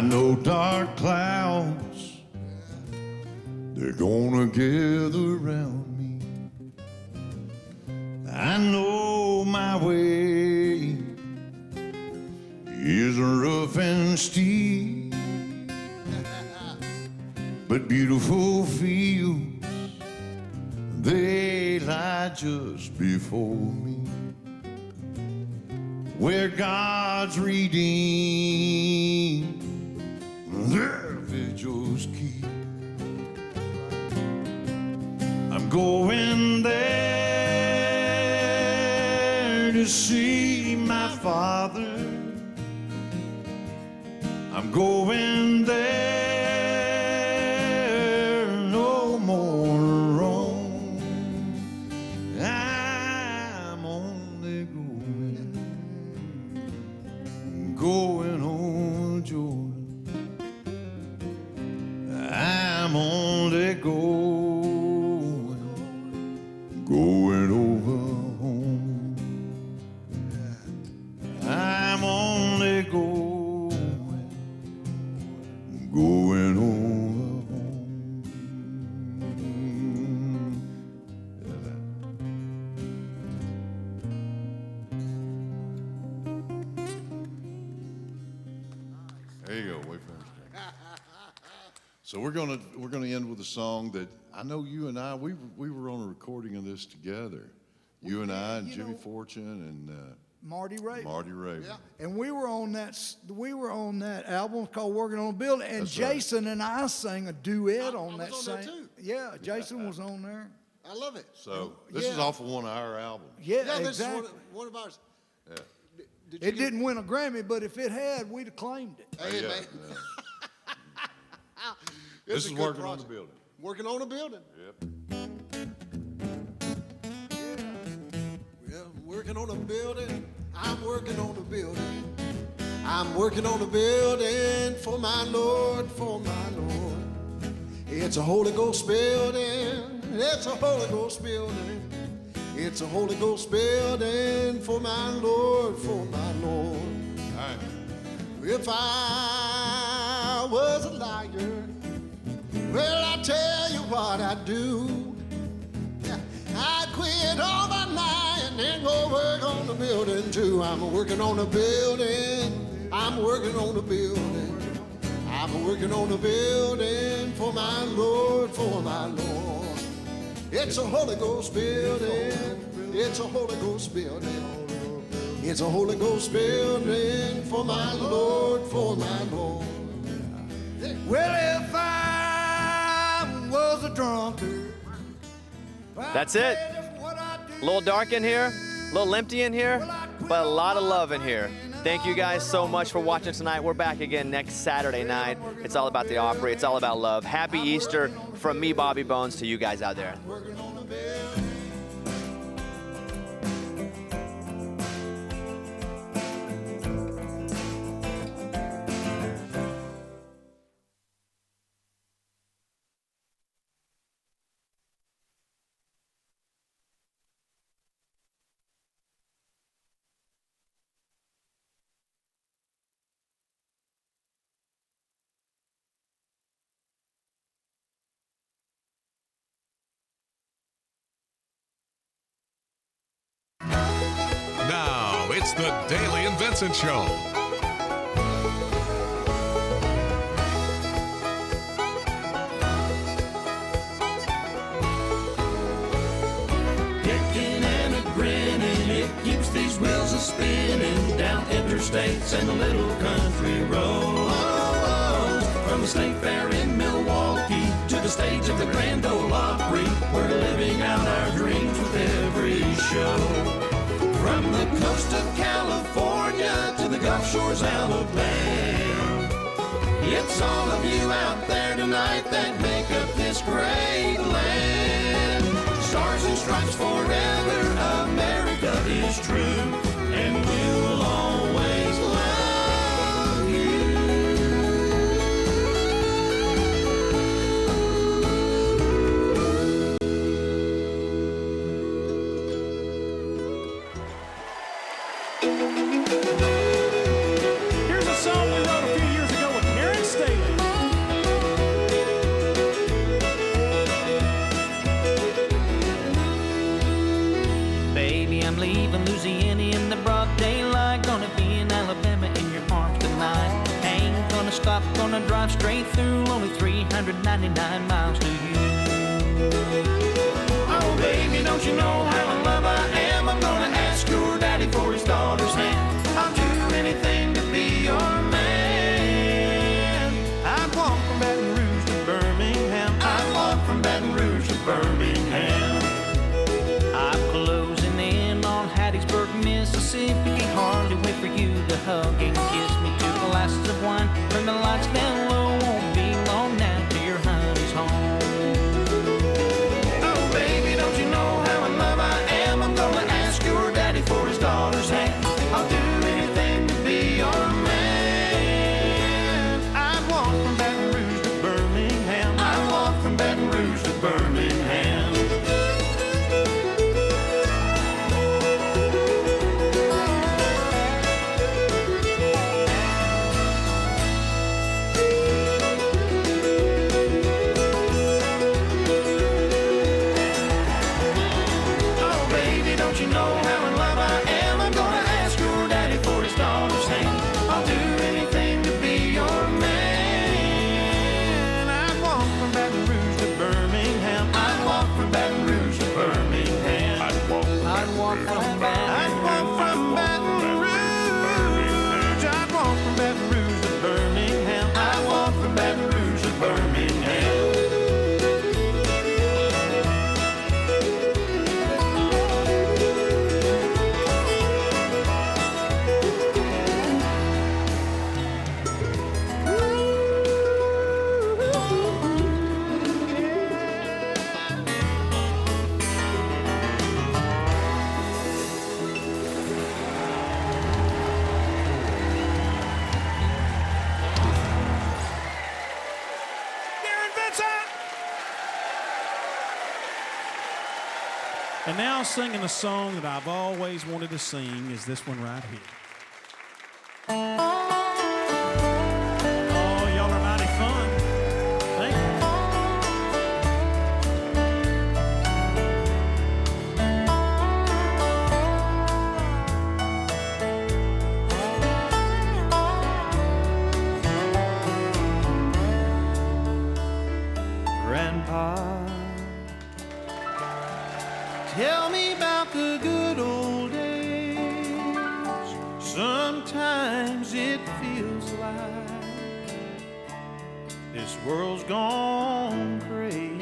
I know dark clouds, they're gonna gather around me. I know my way is rough and steep, but beautiful fields, they lie just before me, where God's redeemed their vigils keep. I'm going there to see my Father. I'm going there, no more wrong. I'm only going home, Jordan. I'm only going over home. I'm only going over home. There you go. Wait for him. So we're gonna end with a song that I know you and I we were on a recording of this together. You and I and Jimmy Fortune and Marty Ray. Yeah. And we were on that album called Working on a Building, and That's right. Jason and I sang a duet on I that was on there same. too. Yeah, Jason was on there. I love it. So this is Yeah. off of one of our albums. Yeah, Yeah, this exactly. is one of ours. Yeah. Did you It didn't win a Grammy, but if it had, we'd have claimed it. Hey, Yeah, man. yeah. It's This a is good Working on the project. Building. Working on a building. Yep. Yeah, working on a building. I'm working on a building. I'm working on a building for my Lord, for my Lord. It's a Holy Ghost building. It's a Holy Ghost building. It's a Holy Ghost building for my Lord, for my Lord. All right. If I was a liar, well, I tell you what I'd do. I'd quit all my lying and go work on the building too. I'm working on the building. I'm working on the building. I'm working on the building for my Lord, for my Lord. It's a Holy Ghost building. It's a Holy Ghost building. It's a Holy Ghost building for my Lord, for my Lord. Well, if I was a drunkard, That's it. A little dark in here, a little empty in here, but a lot of love in here. Thank you guys so much for watching tonight. We're back again next Saturday night. It's all about the Opry. It's all about love. Happy Easter from me, Bobby Bones, to you guys out there. Now, it's the Daily and Vincent Show. Kicking and a grinning, it keeps these wheels a-spinning down interstates and the little country roads. From the State Fair in Milwaukee to the stage of the Grand Ole Opry, we're living out our dreams with every show. From the coast of California to the Gulf Shores, Alabama, it's all of you out there tonight that make up this great land. Stars and stripes forever, America is true, and we'll always love you. Here's a song we wrote a few years ago with Mary leaving Louisiana in the broad daylight. Gonna be in Alabama in your arms tonight. Ain't gonna stop, gonna drive straight through. Only 399 miles to you. Oh, baby, don't you know how in love I am? I'm gonna ask your daddy for his daughter's hand. I'll do anything to be your man. I'd walk from Baton Rouge to Birmingham. I'd walk from Baton Rouge to Birmingham. I'm closing in on Hattiesburg, Mississippi. Hardly wait for you to hug and kiss me. 2 glasses of wine, turn the lights down low. Won't be long now till your honey's home. Oh, baby, don't you know how in love I am? I'm gonna ask your daddy for his daughter's hand. I'll do anything to be your man. I'd walk from Baton Rouge to Birmingham. I'd walk from Baton Rouge to Birmingham. You know how in love I am. I'm gonna ask your daddy for his daughter's hand. I'll do anything to be your man. I'd walk from Baton Rouge to Birmingham. I'd walk from Baton Rouge to Birmingham. I'd walk from Baton Rouge. I'd walk from Baton Rouge to Birmingham. I'd walk from Baton Rouge to Birmingham. And now singing a song that I've always wanted to sing is this one right here. Oh, y'all are mighty fun. Thank you. Grandpa, tell me about the good old days. Sometimes it feels like this world's gone crazy.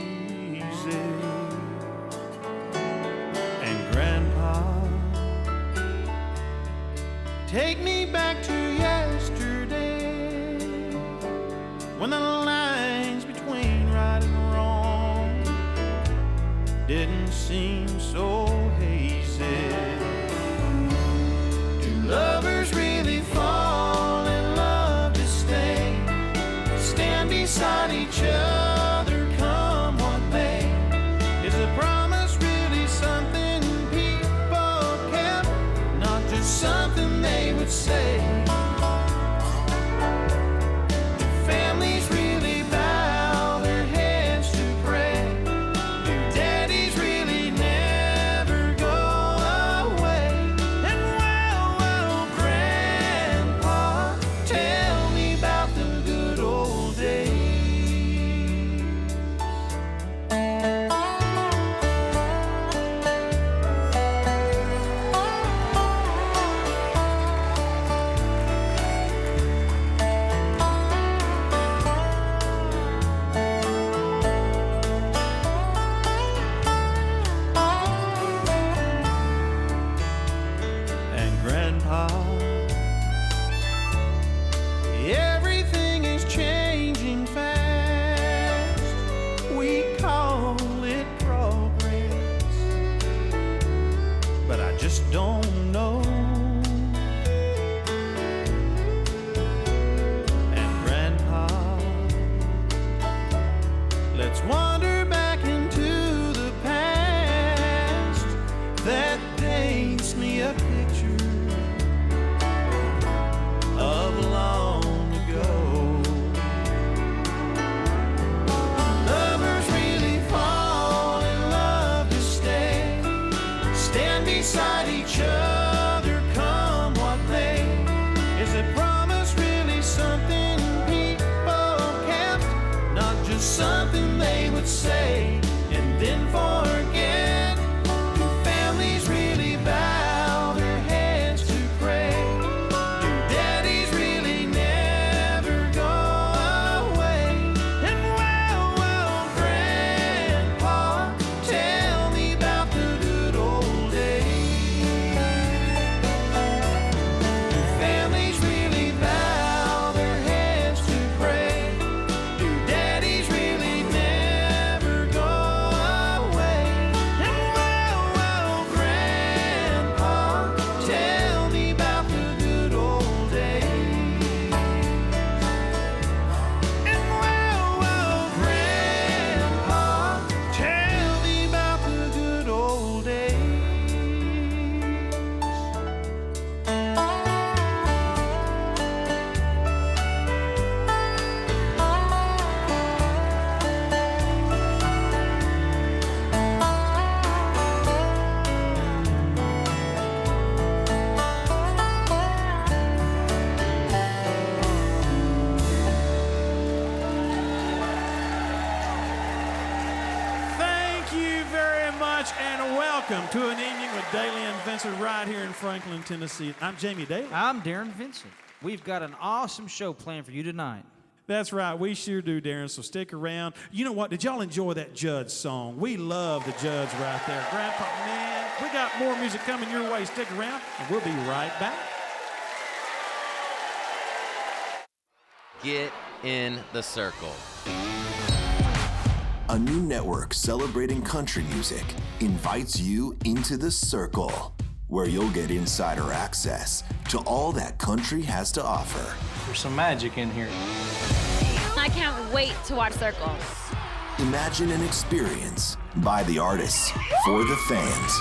And Grandpa, take me back to yesterday, when the lines between right and wrong didn't seem so hazy. Do lovers really fall in love to stay? Stand beside each other, come what may? Is the promise really something people kept, not just something they would say? Do families really bow their heads to pray? Do daddies really never go away? And well, Grandpa, tell me about the good old days. And Grandpa, everything is changing fast. We call it progress, but I just don't know. And Grandpa, let's wander back into the past that paints me a picture of long ago. Lovers really fall in love to stay, stand beside each and welcome to an evening with Daly and Vincent right here in Franklin, Tennessee. I'm Jamie Daly. I'm Darren Vincent. We've got an awesome show planned for you tonight. That's right, we sure do, Darren, so stick around. You know what, did y'all enjoy that Judge song? We love the Judge right there. Grandpa, man, we got more music coming your way. Stick around, and we'll be right back. Get in the circle. A new network celebrating country music invites you into the circle, where you'll get insider access to all that country has to offer. There's some magic in here. I can't wait to watch Circle. Imagine an experience by the artists for the fans.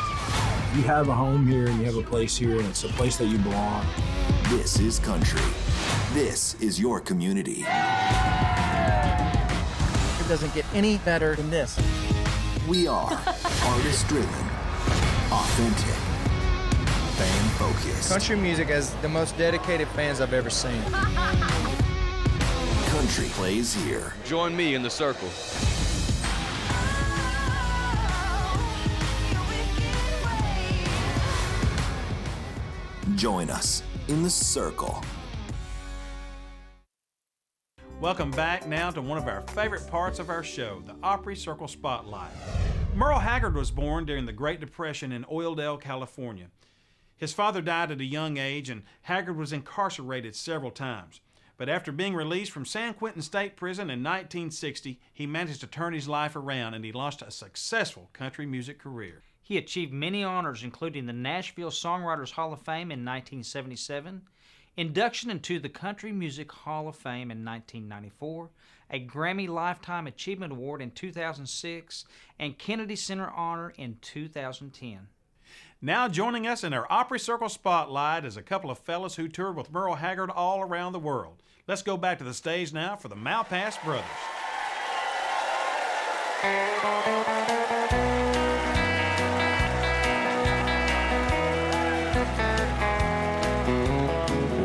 You have a home here and you have a place here, and it's a place that you belong. This is country. This is your community. It doesn't get any better than this. We are artist-driven, authentic, fan-focused. Country music has the most dedicated fans I've ever seen. Country plays here. Join me in the circle. Join us in the circle. Welcome back now to one of our favorite parts of our show, the Opry Circle Spotlight. Merle Haggard was born during the Great Depression in Oildale, California. His father died at a young age, and Haggard was incarcerated several times. But after being released from San Quentin State Prison in 1960, he managed to turn his life around, and he launched a successful country music career. He achieved many honors, including the Nashville Songwriters Hall of Fame in 1977, induction into the Country Music Hall of Fame in 1994, a Grammy Lifetime Achievement Award in 2006, and Kennedy Center honor in 2010. Now joining us in our Opry Circle Spotlight is a couple of fellas who toured with Merle Haggard all around the world. Let's go back to the stage now for the Malpass Brothers.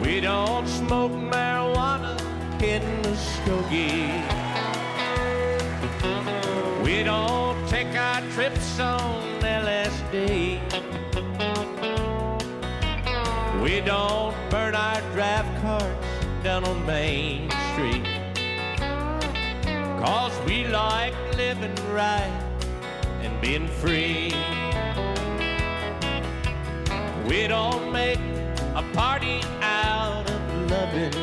We don't smoke marijuana in Muskogee. We don't take our trips on LSD. We don't burn our draft cards down on Main Street. 'Cause we like living right and being free. We don't make a party out of loving.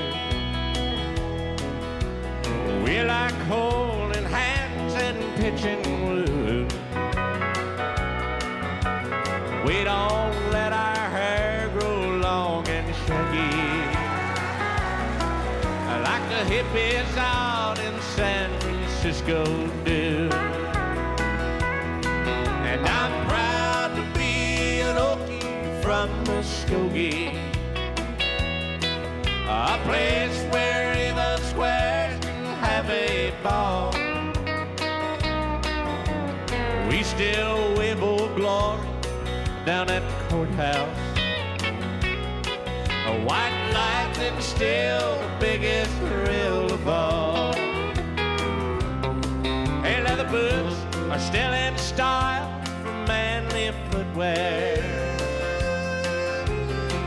We like holding hands and pitching blue. We don't let our hair grow long and shaggy like the hippies out in San Francisco do. And I'm proud to be an Okie from Muskogee, a place where even squares can have a ball. We still wave old glory down at the courthouse. A white lightning's still the biggest thrill of all. Hey, leather boots are still in style for manly footwear.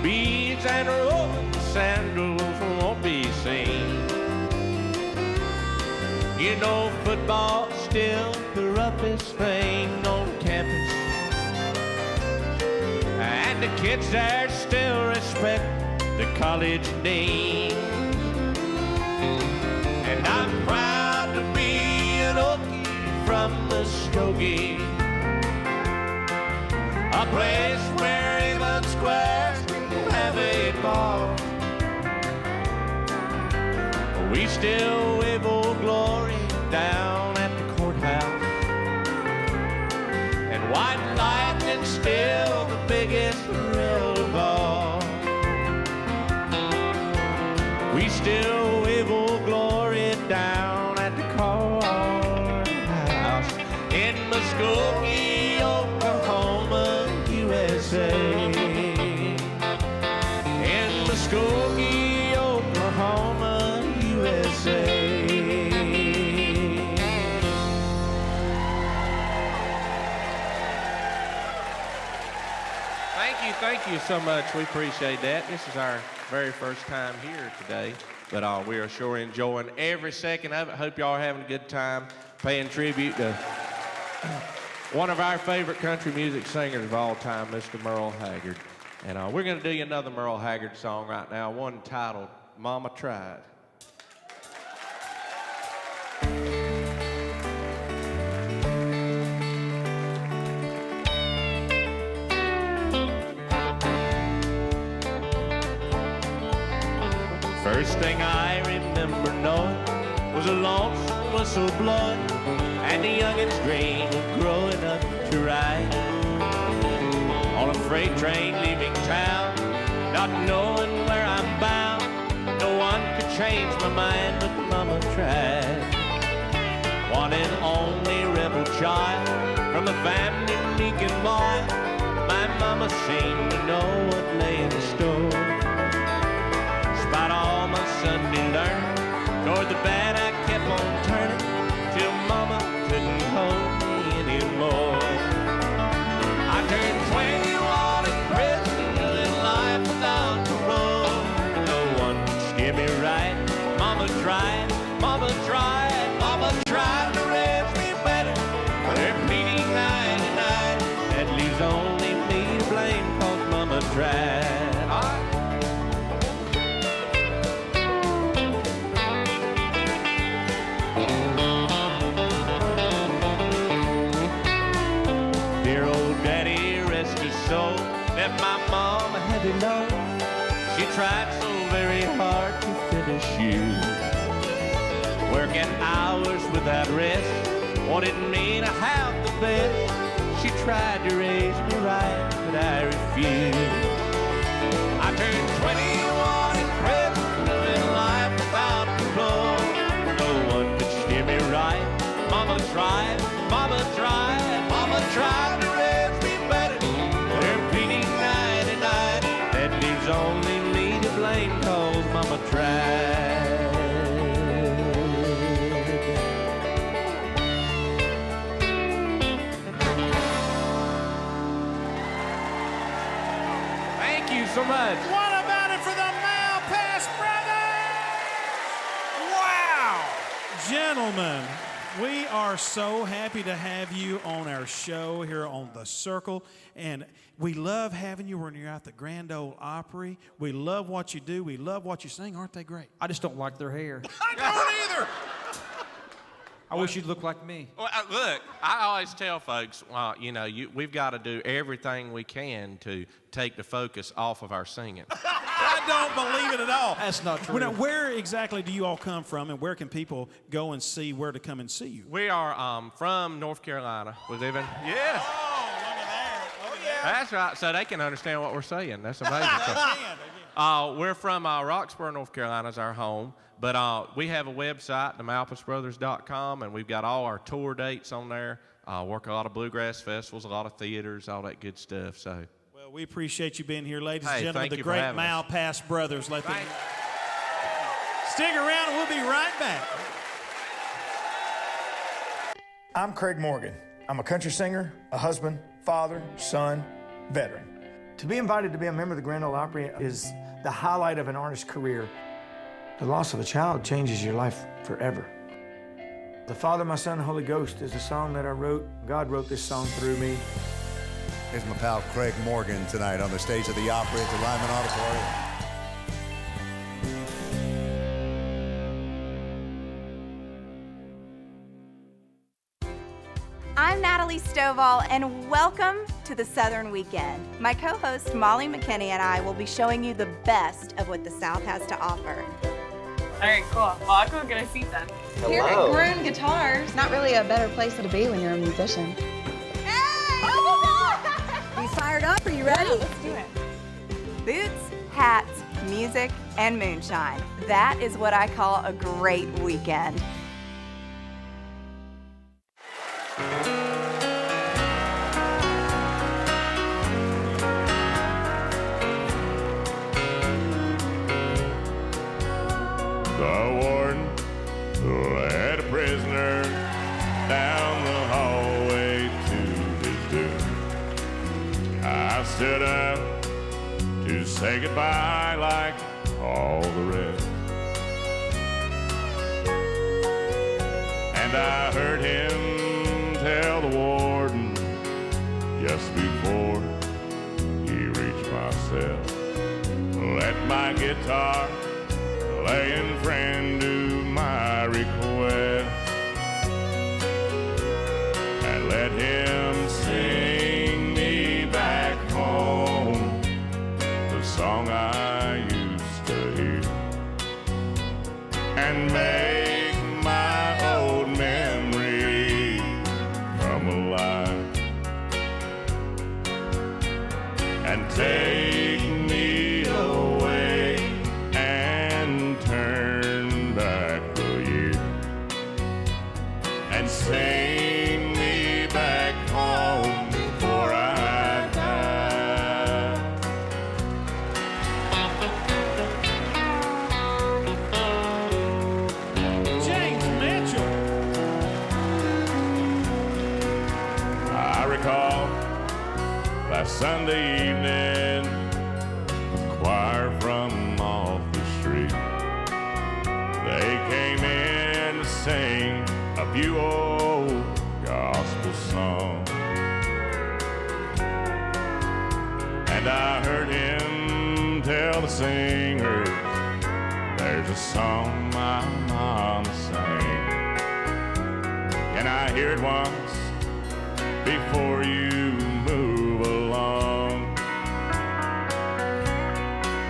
Beads and Roman sandals won't be seen. You know football's still the roughest thing on campus, and the kids there still respect the college dean. And I'm proud to be an Okie from Muskogee, a place where even squares can have a ball. We still wave old glory down at the courthouse, and white lightning's still the biggest thrill of all. We still wave old glory down at the courthouse in Muskogee, Oklahoma, USA. In Muskogee, Oklahoma, USA. Thank you so much. We appreciate that. This is our very first time here today, but we are sure enjoying every second of it. Hope y'all are having a good time, paying tribute to one of our favorite country music singers of all time, Mr. Merle Haggard. And we're going to do you another Merle Haggard song right now, one titled Mama Tried. First thing I remember knowing was a lonesome whistle blowing and the youngin's dream of growing up to ride on a freight train leaving town, not knowing where I'm bound. No one could change my mind, but Mama tried. One and only rebel child from a family meek and mild, my mama seemed to know what lay in store. Despite all my Sunday learning, toward the bad I kept on turning, till Mama couldn't hold me anymore. I turned 21 in prison, living life without parole. No one could steer me right. Mama tried, Mama tried, Mama tried to raise me better, but her pleading night and night, that leaves only me to blame, 'cause Mama tried. Left my mom a heavy load. She tried so very hard to fit her shoes, working hours without rest, wanted me to have the best. She tried to raise me right, but I refused. I turned 21 in prison, living life without parole. No one could steer me right. Mama tried, Mama tried, Mama tried to raise me better. There's only me to blame, 'cause Mama tried. Thank you so much. What about it for the Malpass brothers? Wow! Gentlemen, we are so happy to have you on our show here on The Circle, and we love having you when you're at the Grand Ole Opry. We love what you do. We love what you sing. Aren't they great? I just don't like their hair. I don't either. I wish you'd look like me. Well, look, I always tell folks, we've got to do everything we can to take the focus off of our singing. I don't believe it at all. That's not true. Well, now, where exactly do you all come from, and where can people go and see where to come and see you? We are from North Carolina. We live in, yeah. Oh, look at that. Oh, yeah. That's right, so they can understand what we're saying. That's amazing. We're from Roxborough, North Carolina is our home, but we have a website, themalpassbrothers.com, and we've got all our tour dates on there. Work a lot of bluegrass festivals, a lot of theaters, all that good stuff. So. Well, we appreciate you being here, ladies and Hey, gentlemen, thank the you for great having us. Malpass brothers. Stick around, and we'll be right back. I'm Craig Morgan. I'm a country singer, a husband, father, son, veteran. To be invited to be a member of the Grand Ole Opry is the highlight of an artist's career. The loss of a child changes your life forever. The Father, My Son, Holy Ghost is a song that I wrote. God wrote this song through me. Here's my pal Craig Morgan tonight on the stage of the Opry at the Ryman Auditorium. I'm Natalie Stovall, and welcome to the Southern Weekend. My co-host Molly McKinney and I will be showing you the best of what the South has to offer. All right, cool. Well, I'll go get a seat then. Here at Groom Guitars. Not really a better place to be when you're a musician. Hey! Oh! You fired up? Are you ready? Yeah, let's do it. Boots, hats, music, and moonshine. That is what I call a great weekend. The warden led a prisoner down the hallway to his doom. I stood up to say goodbye like all the rest. And I heard him tell the warden just before he reached my cell, let my guitar playing friend do my request, and let him sing me back home the song I used to hear, and make my old memories come alive, and take me away and turn back the year, and sing me back home before I die. James Mitchell. I recall last Sunday evening, the choir from off the street, they came in to sing a few old gospel songs, and I heard him tell the singers, there's a song my mama sang. Can I hear it once before you move along?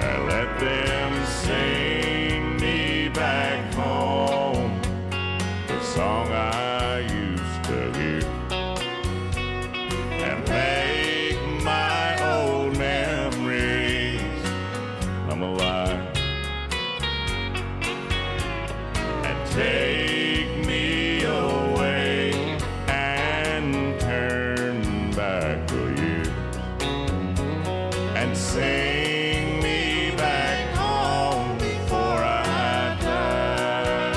And let them sing me back home the song I used to hear, and make my old memories come alive, and take me away and turn back the years, and sing me back home before I die.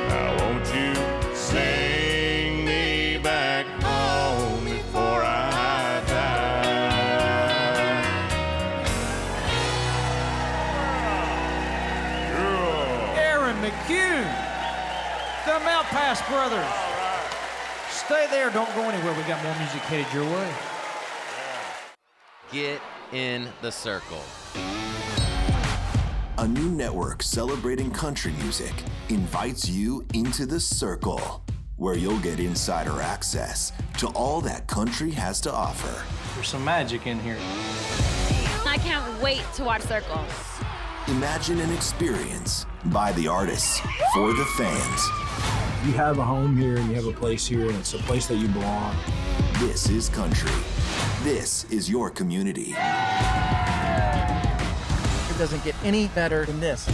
Now won't you sing me back home before I die? Aaron McHugh, the Malpass Brothers. Stay there, don't go anywhere. We got more music headed your way. Get in the circle. A new network celebrating country music invites you into the circle, where you'll get insider access to all that country has to offer. There's some magic in here. I can't wait to watch Circle. Imagine an experience by the artists for the fans. You have a home here and you have a place here, and it's a place that you belong. This is country. This is your community. It doesn't get any better than this.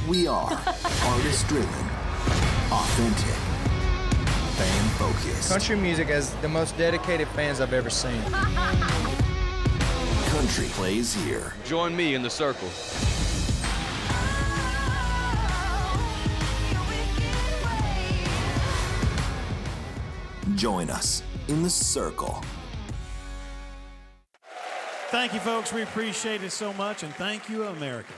We are artist-driven, authentic, fan-focused. Country music has the most dedicated fans I've ever seen. Country plays here. Join me in the circle. Join us in the circle. Thank you, folks. We appreciate it so much, and thank you, America.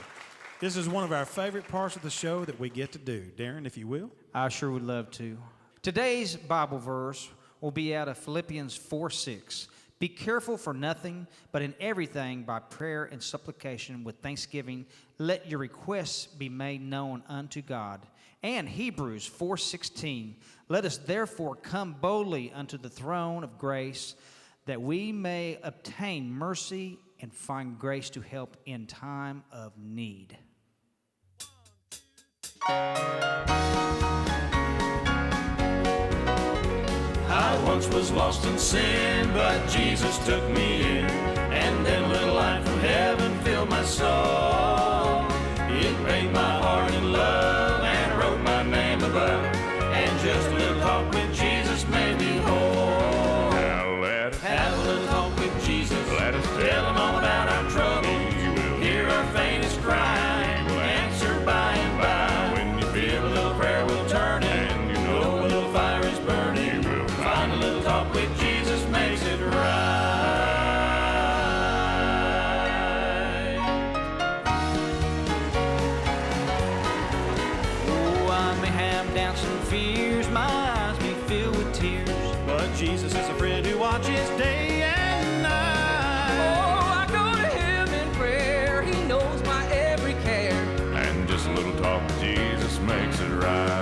This is one of our favorite parts of the show that we get to do. Darren, if you will. I sure would love to. Today's Bible verse will be out of Philippians 4:6. Be careful for nothing, but in everything by prayer and supplication with thanksgiving, let your requests be made known unto God. And Hebrews 4:16, let us therefore come boldly unto the throne of grace, that we may obtain mercy and find grace to help in time of need. I once was lost in sin, but Jesus took me in, and then a little light from heaven filled my soul. It made my heart in love and wrote my name above, and just a little talk with Jesus made me whole. Now let us have a little talk with Jesus. Let us tell him all about our troubles. Hear our faintest cry. We'll answer by and by. When you feel a little prayer will turn it, and you know a little fire is burning. Find a little talk with Jesus makes it right. watches day and night. Oh, I go to him in prayer. He knows my every care. And just a little talk with Jesus makes it right.